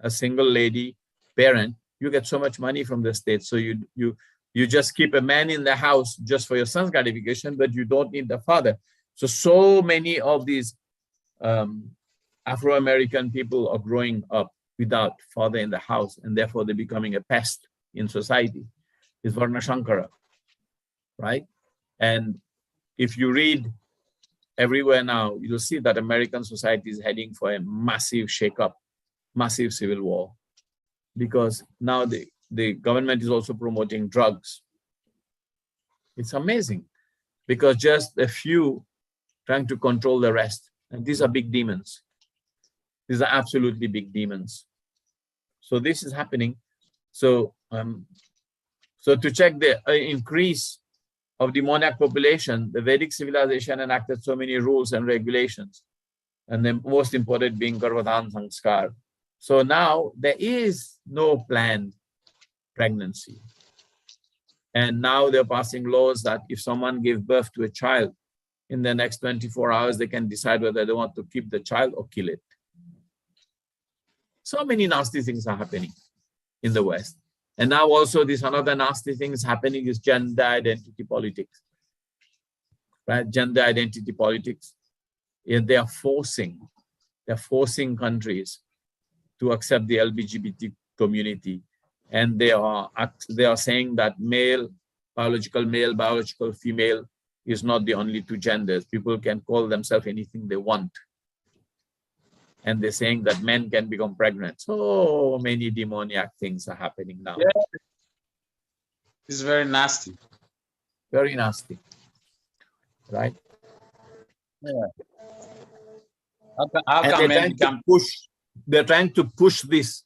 a single lady parent, you get so much money from the state. So you just keep a man in the house just for your son's gratification, but you don't need the father. So many of these Afro-American people are growing up without father in the house, and therefore they're becoming a pest in society. It's Varna Shankara, right? And if you read everywhere now, you'll see that American society is heading for a massive shakeup, massive civil war, because now the government is also promoting drugs. It's amazing, because just a few trying to control the rest. And these are big demons. These are absolutely big demons. So this is happening. So, so to check the increase of demoniac population, the Vedic civilization enacted so many rules and regulations, and the most important being Garbhadhan Sanskar. So now there is no planned pregnancy. And now they're passing laws that if someone gives birth to a child, in the next 24 hours, they can decide whether they want to keep the child or kill it. So many nasty things are happening in the West. And now also this another nasty thing is happening is gender identity politics. Right? Gender identity politics. They are forcing countries to accept the LGBT community. And they are saying that male biological male, biological female is not the only two genders. People can call themselves anything they want. And they're saying that men can become pregnant. So many demoniac things are happening now. Yeah. It's very nasty. Very nasty. Right? Yeah. How come men become they're trying to push this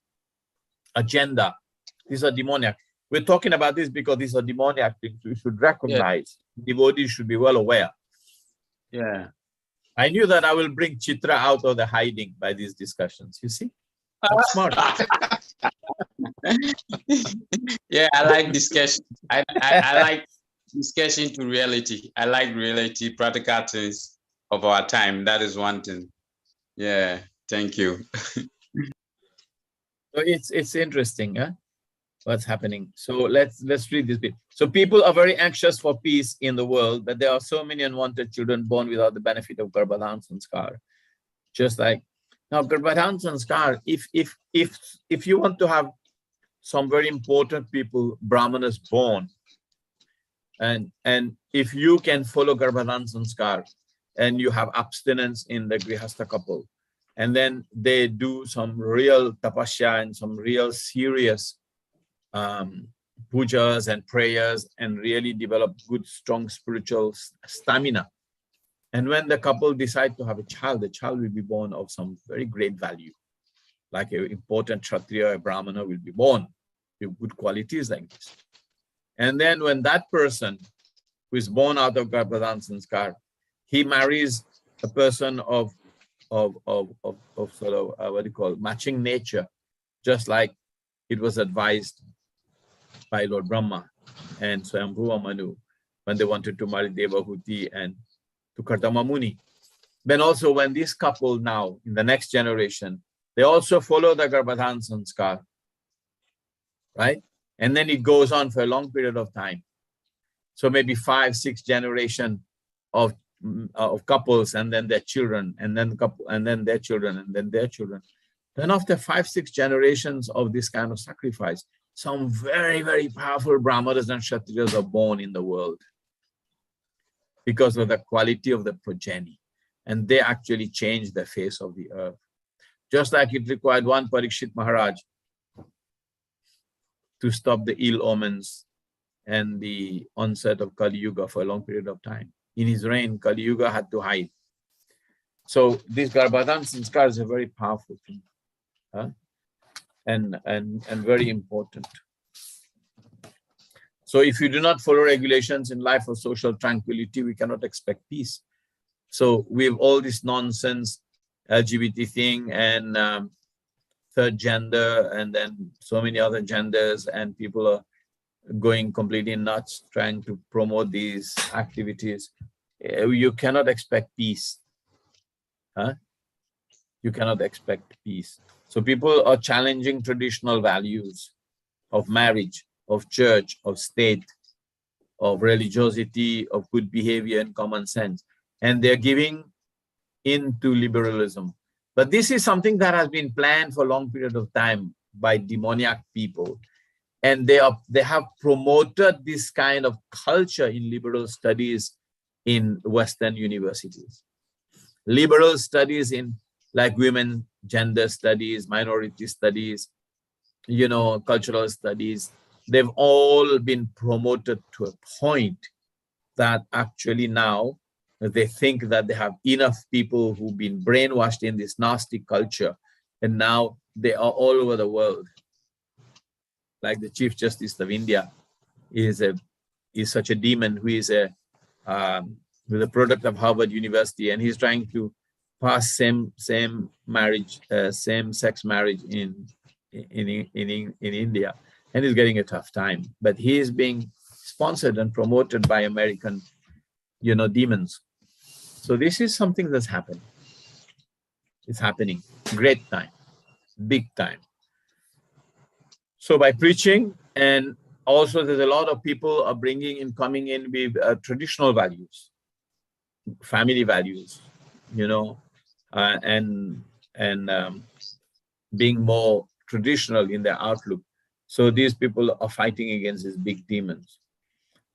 agenda. These are demoniac. We're talking about this because these are demoniac things. We should recognize. Yeah. Devotees should be well aware. Yeah. I knew that I will bring Chitra out of the hiding by these discussions. You see? That's smart. Yeah, I like discussion. I like discussion to reality. I like reality, practical things of our time. That is one thing. Yeah, thank you. So it's interesting, huh? What's happening. So let's read this bit. So people are very anxious for peace in the world, but there are so many unwanted children born without the benefit of Garbhadhan Sanskar. Just like now, Garbhadhan Sanskar, if you want to have some very important people, Brahmanas born, and if you can follow Garbhadhan Sanskar and you have abstinence in the Grihastha couple, and then they do some real tapasya and some real serious pujas and prayers and really develop good, strong spiritual stamina. And when the couple decide to have a child, the child will be born of some very great value. Like an important Kshatriya, a Brahmana will be born with good qualities like this. And then when that person who is born out of Garbhadhan Sanskar, he marries a person of sort of what do you call, matching nature, just like it was advised by Lord Brahma and Swayambhuva Manu when they wanted to marry Devahuti and to Kartama Muni. Then also when this couple now, in the next generation, they also follow the Garbhadhan Sanskar, right? And then it goes on for a long period of time. So maybe 5, 6 generations of couples, and then their children, and then couple, and then their children, and then their children. Then after 5, 6 generations of this kind of sacrifice, some very, very powerful Brahmanas and Kshatriyas are born in the world because of the quality of the progeny. And they actually change the face of the earth. Just like it required one Parikshit Maharaj to stop the ill omens and the onset of Kali Yuga for a long period of time. In his reign, Kali Yuga had to hide. So this Garbhadhan Sanskar is a very powerful thing, huh? and very important. So if you do not follow regulations in life of social tranquility, we cannot expect peace. So we have all this nonsense, LGBT thing, and third gender, and then so many other genders, and people are going completely nuts trying to promote these activities. You cannot expect peace. Huh? You cannot expect peace. So people are challenging traditional values of marriage, of church, of state, of religiosity, of good behavior and common sense. And they're giving into liberalism. But this is something that has been planned for a long period of time by demoniac people. And they have promoted this kind of culture in liberal studies in Western universities. Liberal studies in like women, gender studies, minority studies, cultural studies, they've all been promoted to a point that actually now they think that they have enough people who've been brainwashed in this nasty culture, and now they are all over the world. Like the Chief Justice of India is such a demon who is a product of Harvard University, and he's trying to pass same-sex marriage in India, and he's getting a tough time. But he is being sponsored and promoted by American, demons. So this is something that's happening. It's happening. Great time, big time. So by preaching, and also there's a lot of people are coming in with traditional values, family values, and being more traditional in their outlook. So these people are fighting against these big demons.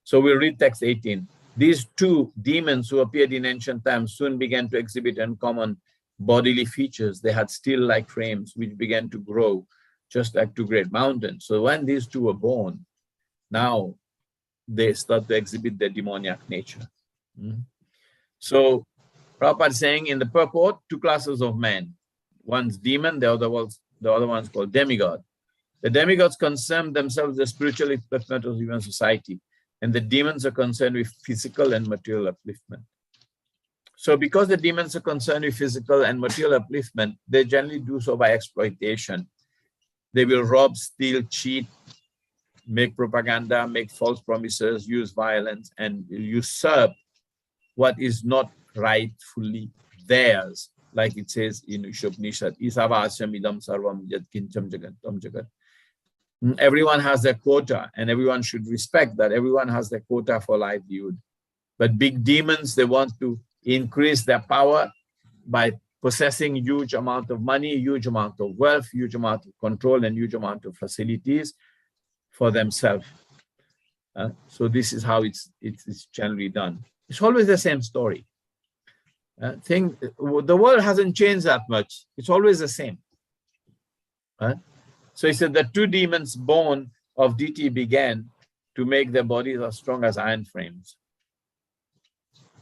So we'll read text 18. These two demons who appeared in ancient times soon began to exhibit uncommon bodily features. They had steel-like frames which began to grow just like two great mountains. So when these two were born, now they start to exhibit their demoniac nature. So Prabhupada is saying in the purport, two classes of men. One's demon, the other one's called demigod. The demigods concern themselves with the spiritual upliftment of human society, and the demons are concerned with physical and material upliftment. So because the demons are concerned with physical and material upliftment, they generally do so by exploitation. They will rob, steal, cheat, make propaganda, make false promises, use violence, and usurp what is not rightfully theirs, like it says in Upanishad, Isavasyam idam sarvam yad kincham jagantam jagat. Everyone has their quota, and everyone should respect that. Everyone has their quota for livelihood. But big demons, they want to increase their power by possessing huge amount of money, huge amount of wealth, huge amount of control, and huge amount of facilities for themselves. So this is how it's generally done. It's always the same story. The world hasn't changed that much. It's always the same. So he said the two demons born of DT began to make their bodies as strong as iron frames.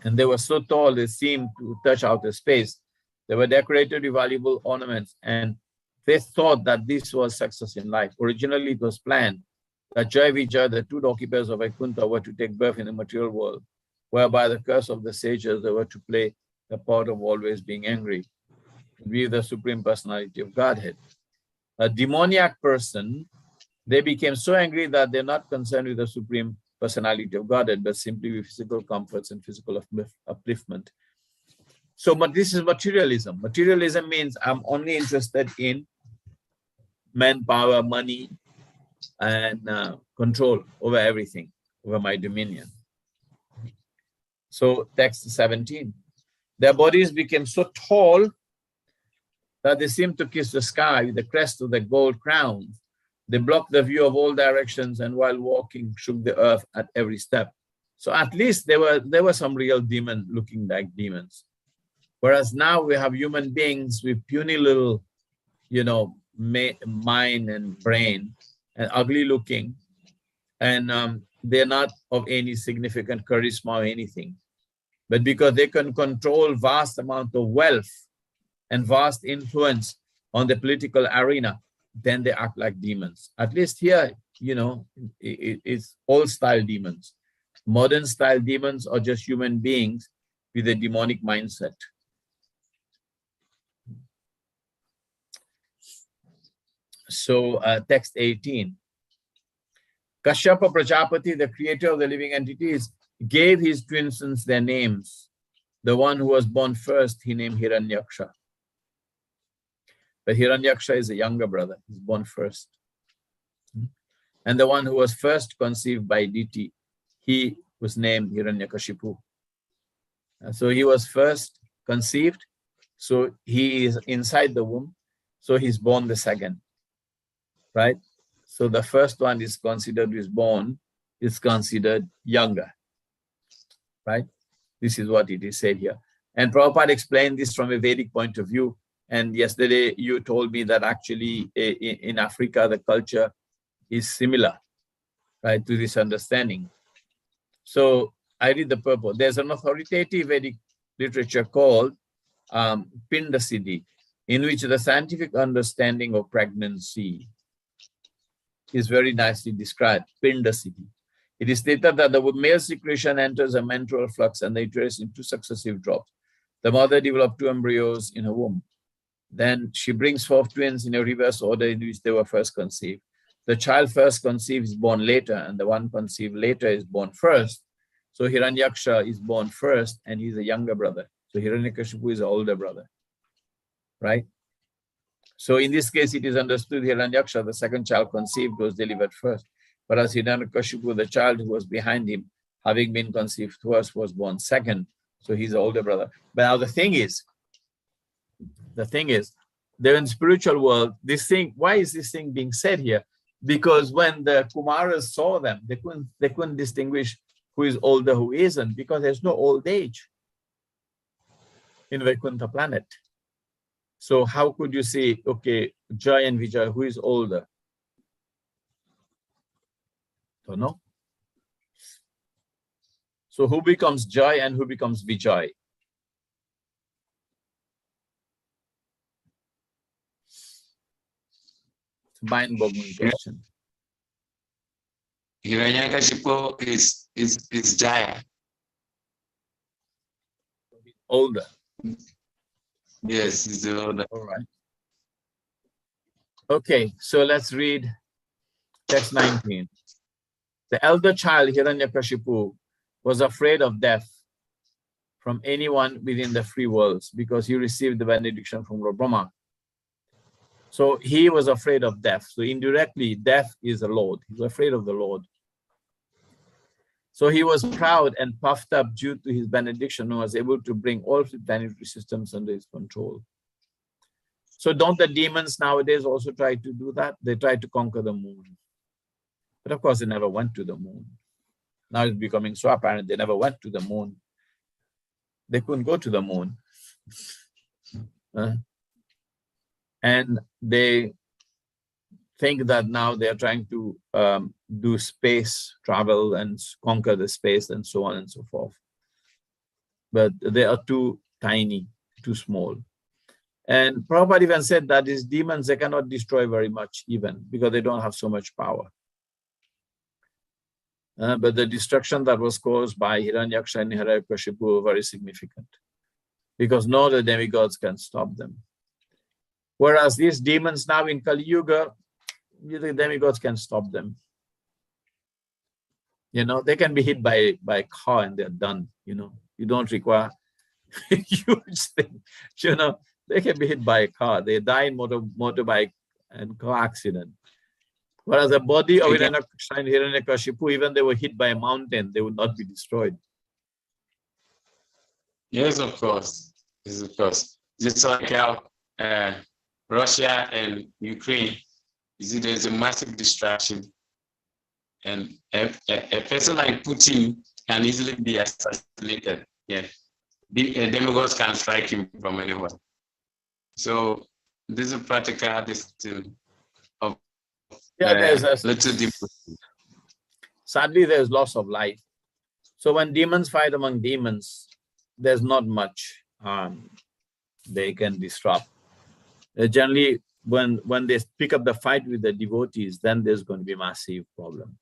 And they were so tall they seemed to touch outer space. They were decorated with valuable ornaments, and they thought that this was success in life. Originally, it was planned that Jai Vijay, the two occupants of Vaikuntha, were to take birth in the material world, whereby the curse of the sages, they were to play the part of always being angry, to be the Supreme Personality of Godhead. A demoniac person, they became so angry that they're not concerned with the Supreme Personality of Godhead, but simply with physical comforts and physical upliftment. So, but this is materialism. Materialism means I'm only interested in manpower, money, and control over everything, over my dominion. So, text 17. Their bodies became so tall that they seemed to kiss the sky with the crest of their gold crowns. They blocked the view of all directions, and while walking, shook the earth at every step. So at least there were some real demons looking like demons. Whereas now we have human beings with puny little, mind and brain, and ugly looking, and they're not of any significant charisma or anything. But because they can control vast amount of wealth and vast influence on the political arena, then they act like demons. At least here, it's old style demons. Modern style demons are just human beings with a demonic mindset. So text 18. Kashyapa Prajapati, the creator of the living entities, gave his twin sons their names. The one who was born first, he named Hiranyaksha. But Hiranyaksha is a younger brother. He's born first. And the one who was first conceived by Diti, he was named Hiranyakashipu. So he was first conceived. So he is inside the womb. So he's born the second. Right? So the first one is considered younger. Right? This is what it is said here. And Prabhupada explained this from a Vedic point of view. And yesterday you told me that actually in Africa, the culture is similar, right, to this understanding. So I read the purport. There's an authoritative Vedic literature called Pinda Siddhi, in which the scientific understanding of pregnancy is very nicely described. Pinda Siddhi. It is stated that the male secretion enters a menstrual flux and the uterus in two successive drops. The mother developed two embryos in her womb. Then she brings forth twins in a reverse order in which they were first conceived. The child first conceived is born later, and the one conceived later is born first. So Hiranyaksha is born first, and he's a younger brother. So Hiranyakashipu is an older brother, right? So in this case, it is understood Hiranyaksha, the second child conceived, was delivered first. Whereas Hiranyakashipu, the child who was behind him, having been conceived first, was born second. So he's an older brother. But now the thing is, they're in the spiritual world, why is this thing being said here? Because when the Kumaras saw them, they couldn't distinguish who is older, who isn't, because there's no old age in Vaikuntha planet. So how could you say, okay, Jai and Vijay, who is older? Don't know. So who becomes Jai and who becomes Vijay? It's a mind-boggling question. Hiranyakashipu is Jaya. Older. Yes, he's the older. All right. Okay, so let's read text 19. The elder child, Hiranyakashipu, was afraid of death from anyone within the free worlds because he received the benediction from Lord Brahma. So he was afraid of death. So indirectly, death is the Lord. He was afraid of the Lord. So he was proud and puffed up due to his benediction and was able to bring all of the planetary systems under his control. So don't the demons nowadays also try to do that? They try to conquer the moon. But of course, they never went to the moon. Now it's becoming so apparent they never went to the moon. They couldn't go to the moon. And they think that now they're trying to do space travel and conquer the space and so on and so forth. But they are too tiny, too small. And Prabhupada even said that these demons, they cannot destroy very much even because they don't have so much power. But the destruction that was caused by Hiranyaksha and Hiranyakashipu were very significant because no other demigods can stop them. Whereas these demons now in Kali Yuga, the demigods can stop them. You know, they can be hit by a car and they're done. You know, you don't require a huge thing. You know, they can be hit by a car. They die in motorbike and car accident. Whereas the body of Hiranyakashipu and Hiranyakashipu, even they were hit by a mountain, they would not be destroyed. Yes, of course. Yes, of course. Just like how Russia and Ukraine, you see, there's a massive distraction. And a person like Putin can easily be assassinated. Yeah. Demigods can strike him from anywhere. So this is a practical thing of there's a little deep. Sadly, there's loss of life. So when demons fight among demons, there's not much they can disrupt. Generally, when they pick up the fight with the devotees, then there's going to be a massive problem.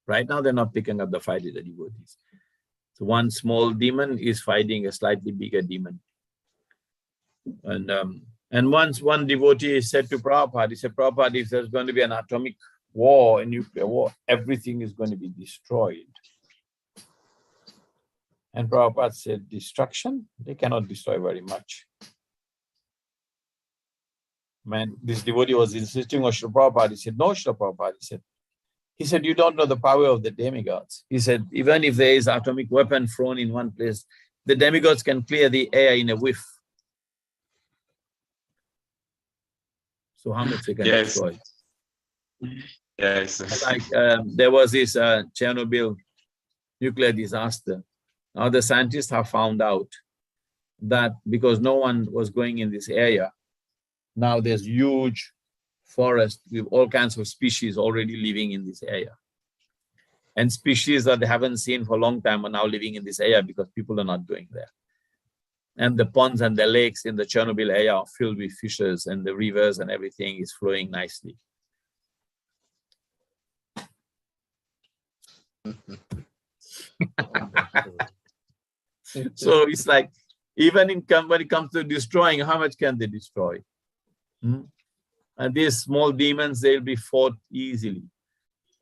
Right now, they're not picking up the fight with the devotees. So one small demon is fighting a slightly bigger demon. And once one devotee said to Prabhupada, he said, Prabhupada, if there's going to be an atomic war, a nuclear war, everything is going to be destroyed. And Prabhupada said, destruction? They cannot destroy very much. Man, this devotee was insisting on Srila Prabhupada. He said, no, Srila Prabhupada. He said, you don't know the power of the demigods. He said, even if there is an atomic weapon thrown in one place, the demigods can clear the air in a whiff. So how much they can destroy? Yes. Like there was this Chernobyl nuclear disaster. Now the scientists have found out that because no one was going in this area, now there's huge forest with all kinds of species already living in this area. And species that they haven't seen for a long time are now living in this area because people are not going there. And the ponds and the lakes in the Chernobyl area are filled with fishes, and the rivers and everything is flowing nicely. So it's like, even when it comes to destroying, how much can they destroy? And these small demons, they'll be fought easily.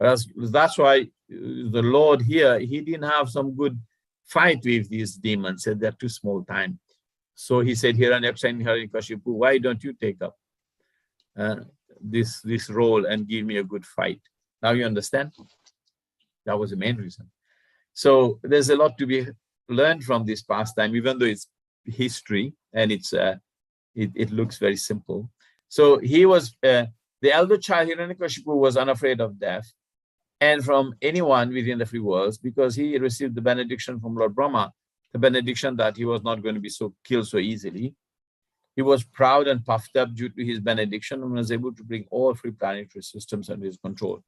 That's why the Lord here, he didn't have some good fight with these demons. Said they're too small time. So he said, Hiranyaksha and Hiranyakashipu, why don't you take up this role and give me a good fight? Now you understand? That was the main reason. So there's a lot to be learned from this pastime, even though it's history and it looks very simple. So he was, the elder child Hiranyakashipu was unafraid of death. and from anyone within the free worlds, because he received the benediction from Lord Brahma, the benediction that he was not going to be killed so easily. He was proud and puffed up due to his benediction and was able to bring all free planetary systems under his control.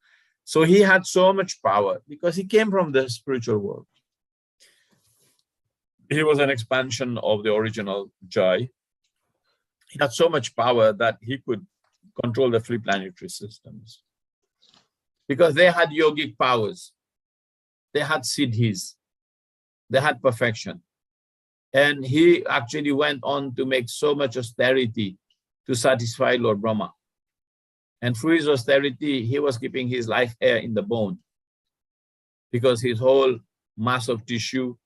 So he had so much power because he came from the spiritual world. He was an expansion of the original Jai. He had so much power that he could control the free planetary systems because they had yogic powers. They had siddhis. They had perfection. And he actually went on to make so much austerity to satisfy Lord Brahma. And through his austerity, he was keeping his life air in the bone because his whole mass of tissue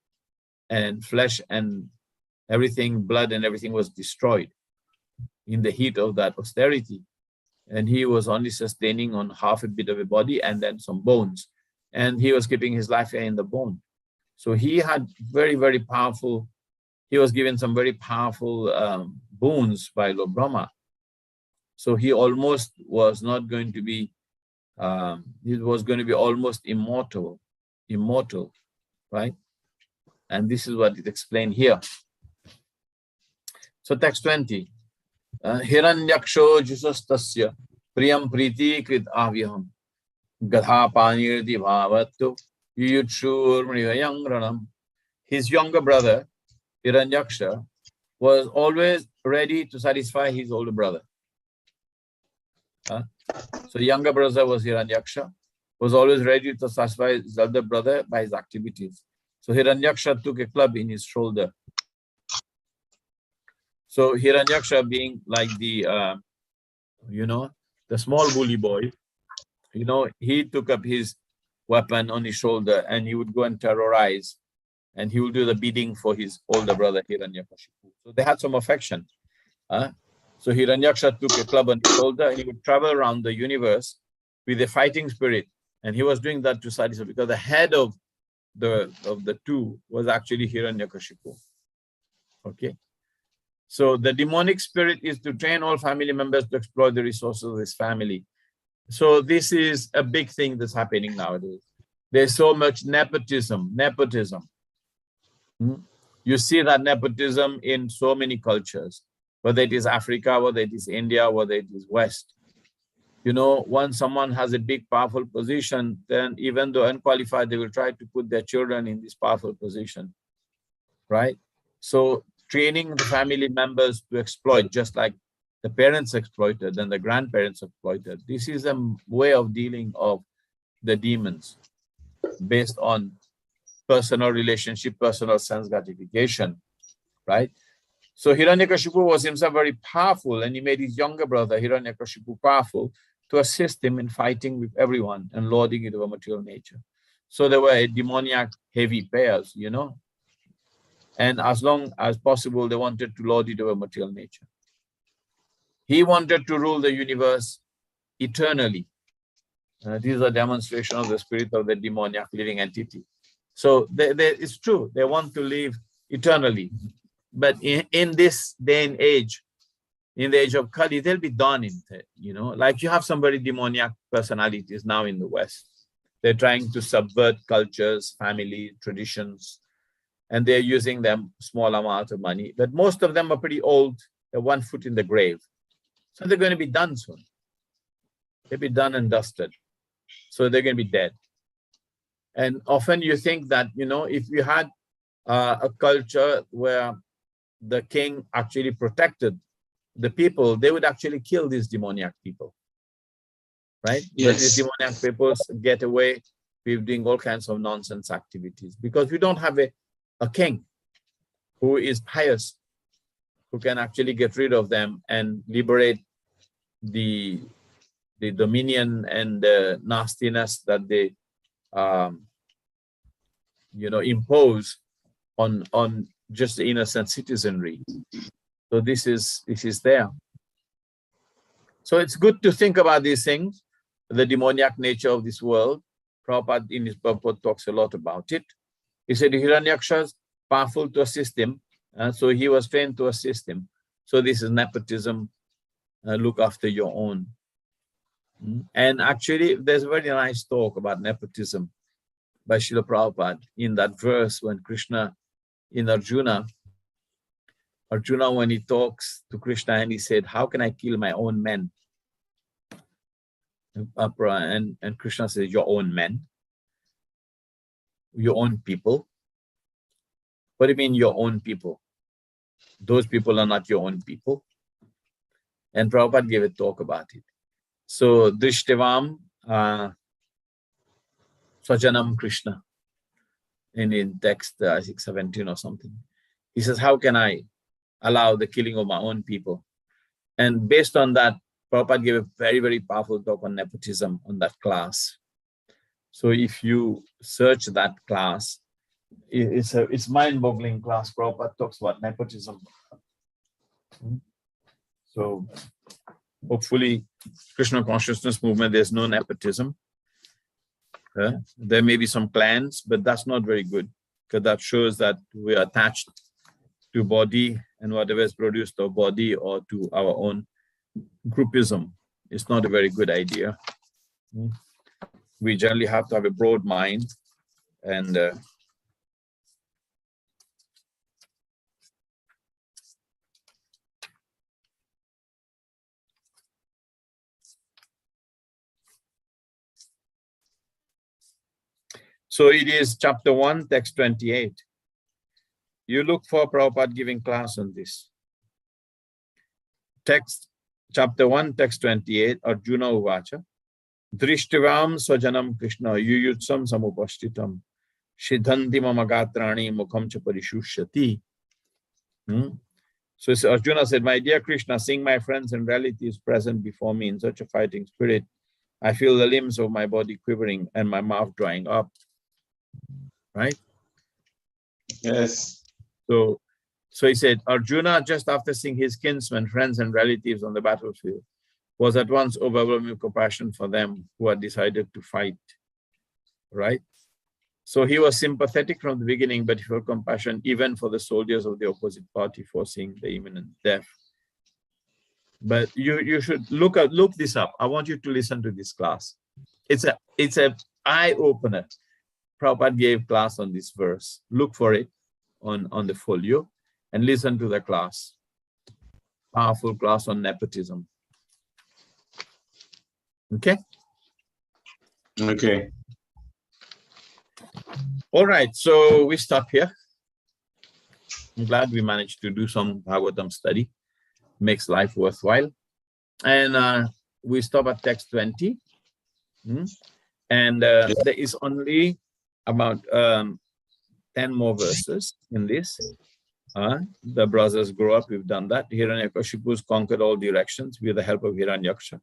and flesh and everything, blood and everything was destroyed in the heat of that austerity. And he was only sustaining on half a bit of a body and then some bones. And he was keeping his life air in the bone. So he had very, very powerful, he was given some very powerful boons by Lord Brahma. So he almost was not going to be, he was going to be almost immortal, right? And this is what is explained here. So text 20. Hiranyaksho jusastasya priyam priti krit avyaham gadha panirdi bhavattu yuyutshur mrigayang ranam. His younger brother, Hiranyaksha, was always ready to satisfy his older brother. So younger brother was Hiranyaksha, was always ready to satisfy his elder brother by his activities. So Hiranyaksha took a club in his shoulder. So Hiranyaksha being like the, the small bully boy, he took up his weapon on his shoulder and he would go and terrorize and he would do the bidding for his older brother Hiranyakashipu. So they had some affection. So Hiranyaksha took a club on his shoulder and he would travel around the universe with a fighting spirit. And he was doing that to satisfy, because the head of the two was actually Hiranyakashipu. Okay. So the demonic spirit is to train all family members to exploit the resources of his family. So this is a big thing that's happening nowadays. There's so much nepotism. You see that nepotism in so many cultures, whether it is Africa, whether it is India, whether it is West. Once someone has a big, powerful position, then even though unqualified, they will try to put their children in this powerful position, right? So training the family members to exploit, just like the parents exploited and the grandparents exploited. This is a way of dealing of the demons based on personal relationship, personal sense gratification, right? So Hiranyakashipu was himself very powerful, and he made his younger brother Hiranyakashipu powerful to assist him in fighting with everyone and lording it over material nature. So they were a demoniac heavy pairs, and as long as possible, they wanted to lord it over material nature. He wanted to rule the universe eternally. This is a demonstration of the spirit of the demoniac living entity. So it's true, they want to live eternally. But in this day and age, in the age of Kali, they'll be done in it, like you have some very demoniac personalities now in the West. They're trying to subvert cultures, family, traditions, and they're using them small amount of money. But most of them are pretty old. They're 1 foot in the grave. So they're going to be done soon. They'll be done and dusted. So they're going to be dead. And often you think that, if you had a culture where the king actually protected the people, they would actually kill these demoniac people, right? Yes. But these demoniac people get away with doing all kinds of nonsense activities because we don't have a king who is pious, who can actually get rid of them and liberate the dominion and the nastiness that they impose on just the innocent citizenry. So this is there. So it's good to think about these things, the demoniac nature of this world. Prabhupada in his purport talks a lot about it. He said Hiranyaksha is powerful to assist him, so he was trained to assist him. So this is nepotism. Look after your own. And actually, there's a very nice talk about nepotism by Srila Prabhupada in that verse when Krishna, in Arjuna, when he talks to Krishna and he said, how can I kill my own men? And Krishna says, your own men? Your own people? What do you mean your own people? Those people are not your own people. And Prabhupada gave a talk about it. So, Drishtivam Swajanam Krishna, in text, I think 17 or something. He says, how can I allow the killing of my own people? And based on that, Prabhupada gave a very, very powerful talk on nepotism on that class. So if you search that class, it's mind-boggling class. Prabhupada talks about nepotism. So hopefully, Krishna consciousness movement, there's no nepotism. There may be some clans, but that's not very good, because that shows that we are attached to body and whatever is produced of body or to our own groupism. It's not a very good idea. We generally have to have a broad mind and so it is chapter 1, text 28. You look for Prabhupada giving class on this. Text, chapter 1, text 28, Arjuna Uvacha. Drishtivam Swajanam Krishna Yuyutsam Samupashtitam Shidhanti Mamagatrani Mukham cha Parishushati. So Arjuna said, my dear Krishna, seeing my friends and relatives present before me in such a fighting spirit, I feel the limbs of my body quivering and my mouth drying up. Right? Yes. So he said, Arjuna, just after seeing his kinsmen, friends, and relatives on the battlefield, was at once overwhelmed with compassion for them who had decided to fight. Right? So he was sympathetic from the beginning, but he felt compassion even for the soldiers of the opposite party foreseeing the imminent death. But you should look this up. I want you to listen to this class. It's a eye-opener. Prabhupada gave class on this verse. Look for it on the folio and listen to the class. Powerful class on nepotism. Okay? Okay. All right, so we stop here. I'm glad we managed to do some Bhagavatam study. Makes life worthwhile. And we stop at text 20. And there is only about 10 more verses in this. The brothers grow up, we've done that. Hiranyakashipu's conquered all directions with the help of Hiranyaksha.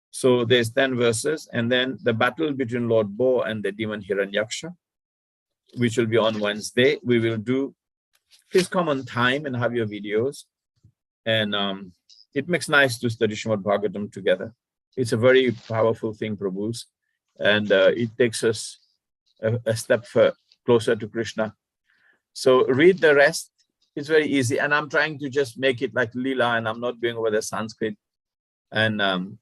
So there's 10 verses, and then the battle between Lord Bo and the demon Hiranyaksha, which will be on Wednesday. We will do, please come on time and have your videos. And it makes nice to study Srimad Bhagavatam together. It's a very powerful thing, Prabhus. And it takes us a step closer to Krishna. So read the rest. It's very easy. And I'm trying to just make it like Leela, and I'm not going over the Sanskrit and,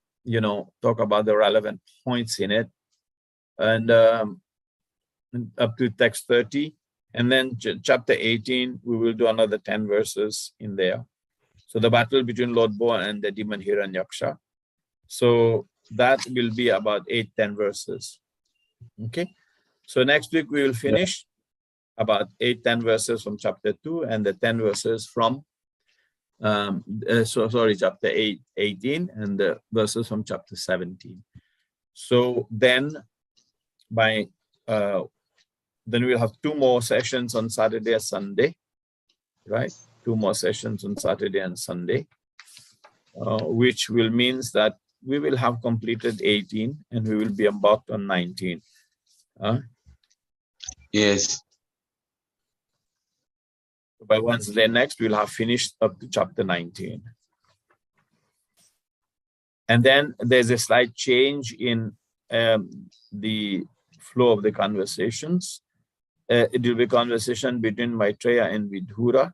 talk about the relevant points in it. And up to text 30. And then chapter 18, we will do another 10 verses in there. So the battle between Lord Bo and the demon Hiranyaksha. So that will be about 8-10 verses. Okay. So next week we will finish about 8-10 verses from chapter 2 and the 10 verses from chapter 18 and the verses from chapter 17. So then then we'll have 2 more sessions on Saturday and Sunday, right? 2 more sessions on Saturday and Sunday, which will means that we will have completed 18 and we will be embarked on 19. Yes. By Wednesday next, we'll have finished up to chapter 19. And then there's a slight change in the flow of the conversations. It will be conversation between Maitreya and Vidhura,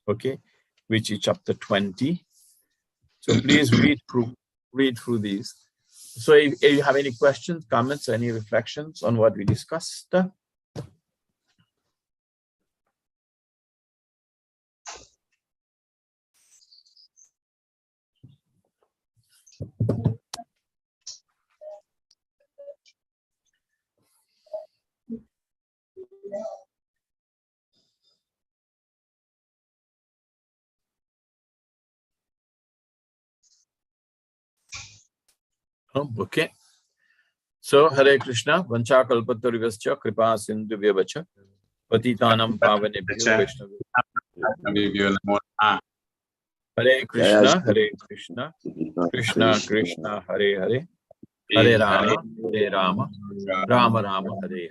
okay, which is chapter 20. So please read through these. So if you have any questions, comments, any reflections on what we discussed? Okay. So Hare Krishna, Vancha Kalpatarivascha, Kripa Sindhu Vyavacha, Patitanam Pavanebhyo Vaishnavyo. Hare Krishna, Hare Krishna, Krishna Krishna, Hare Hare, Hare Rama, Rama Rama, Hare Hare.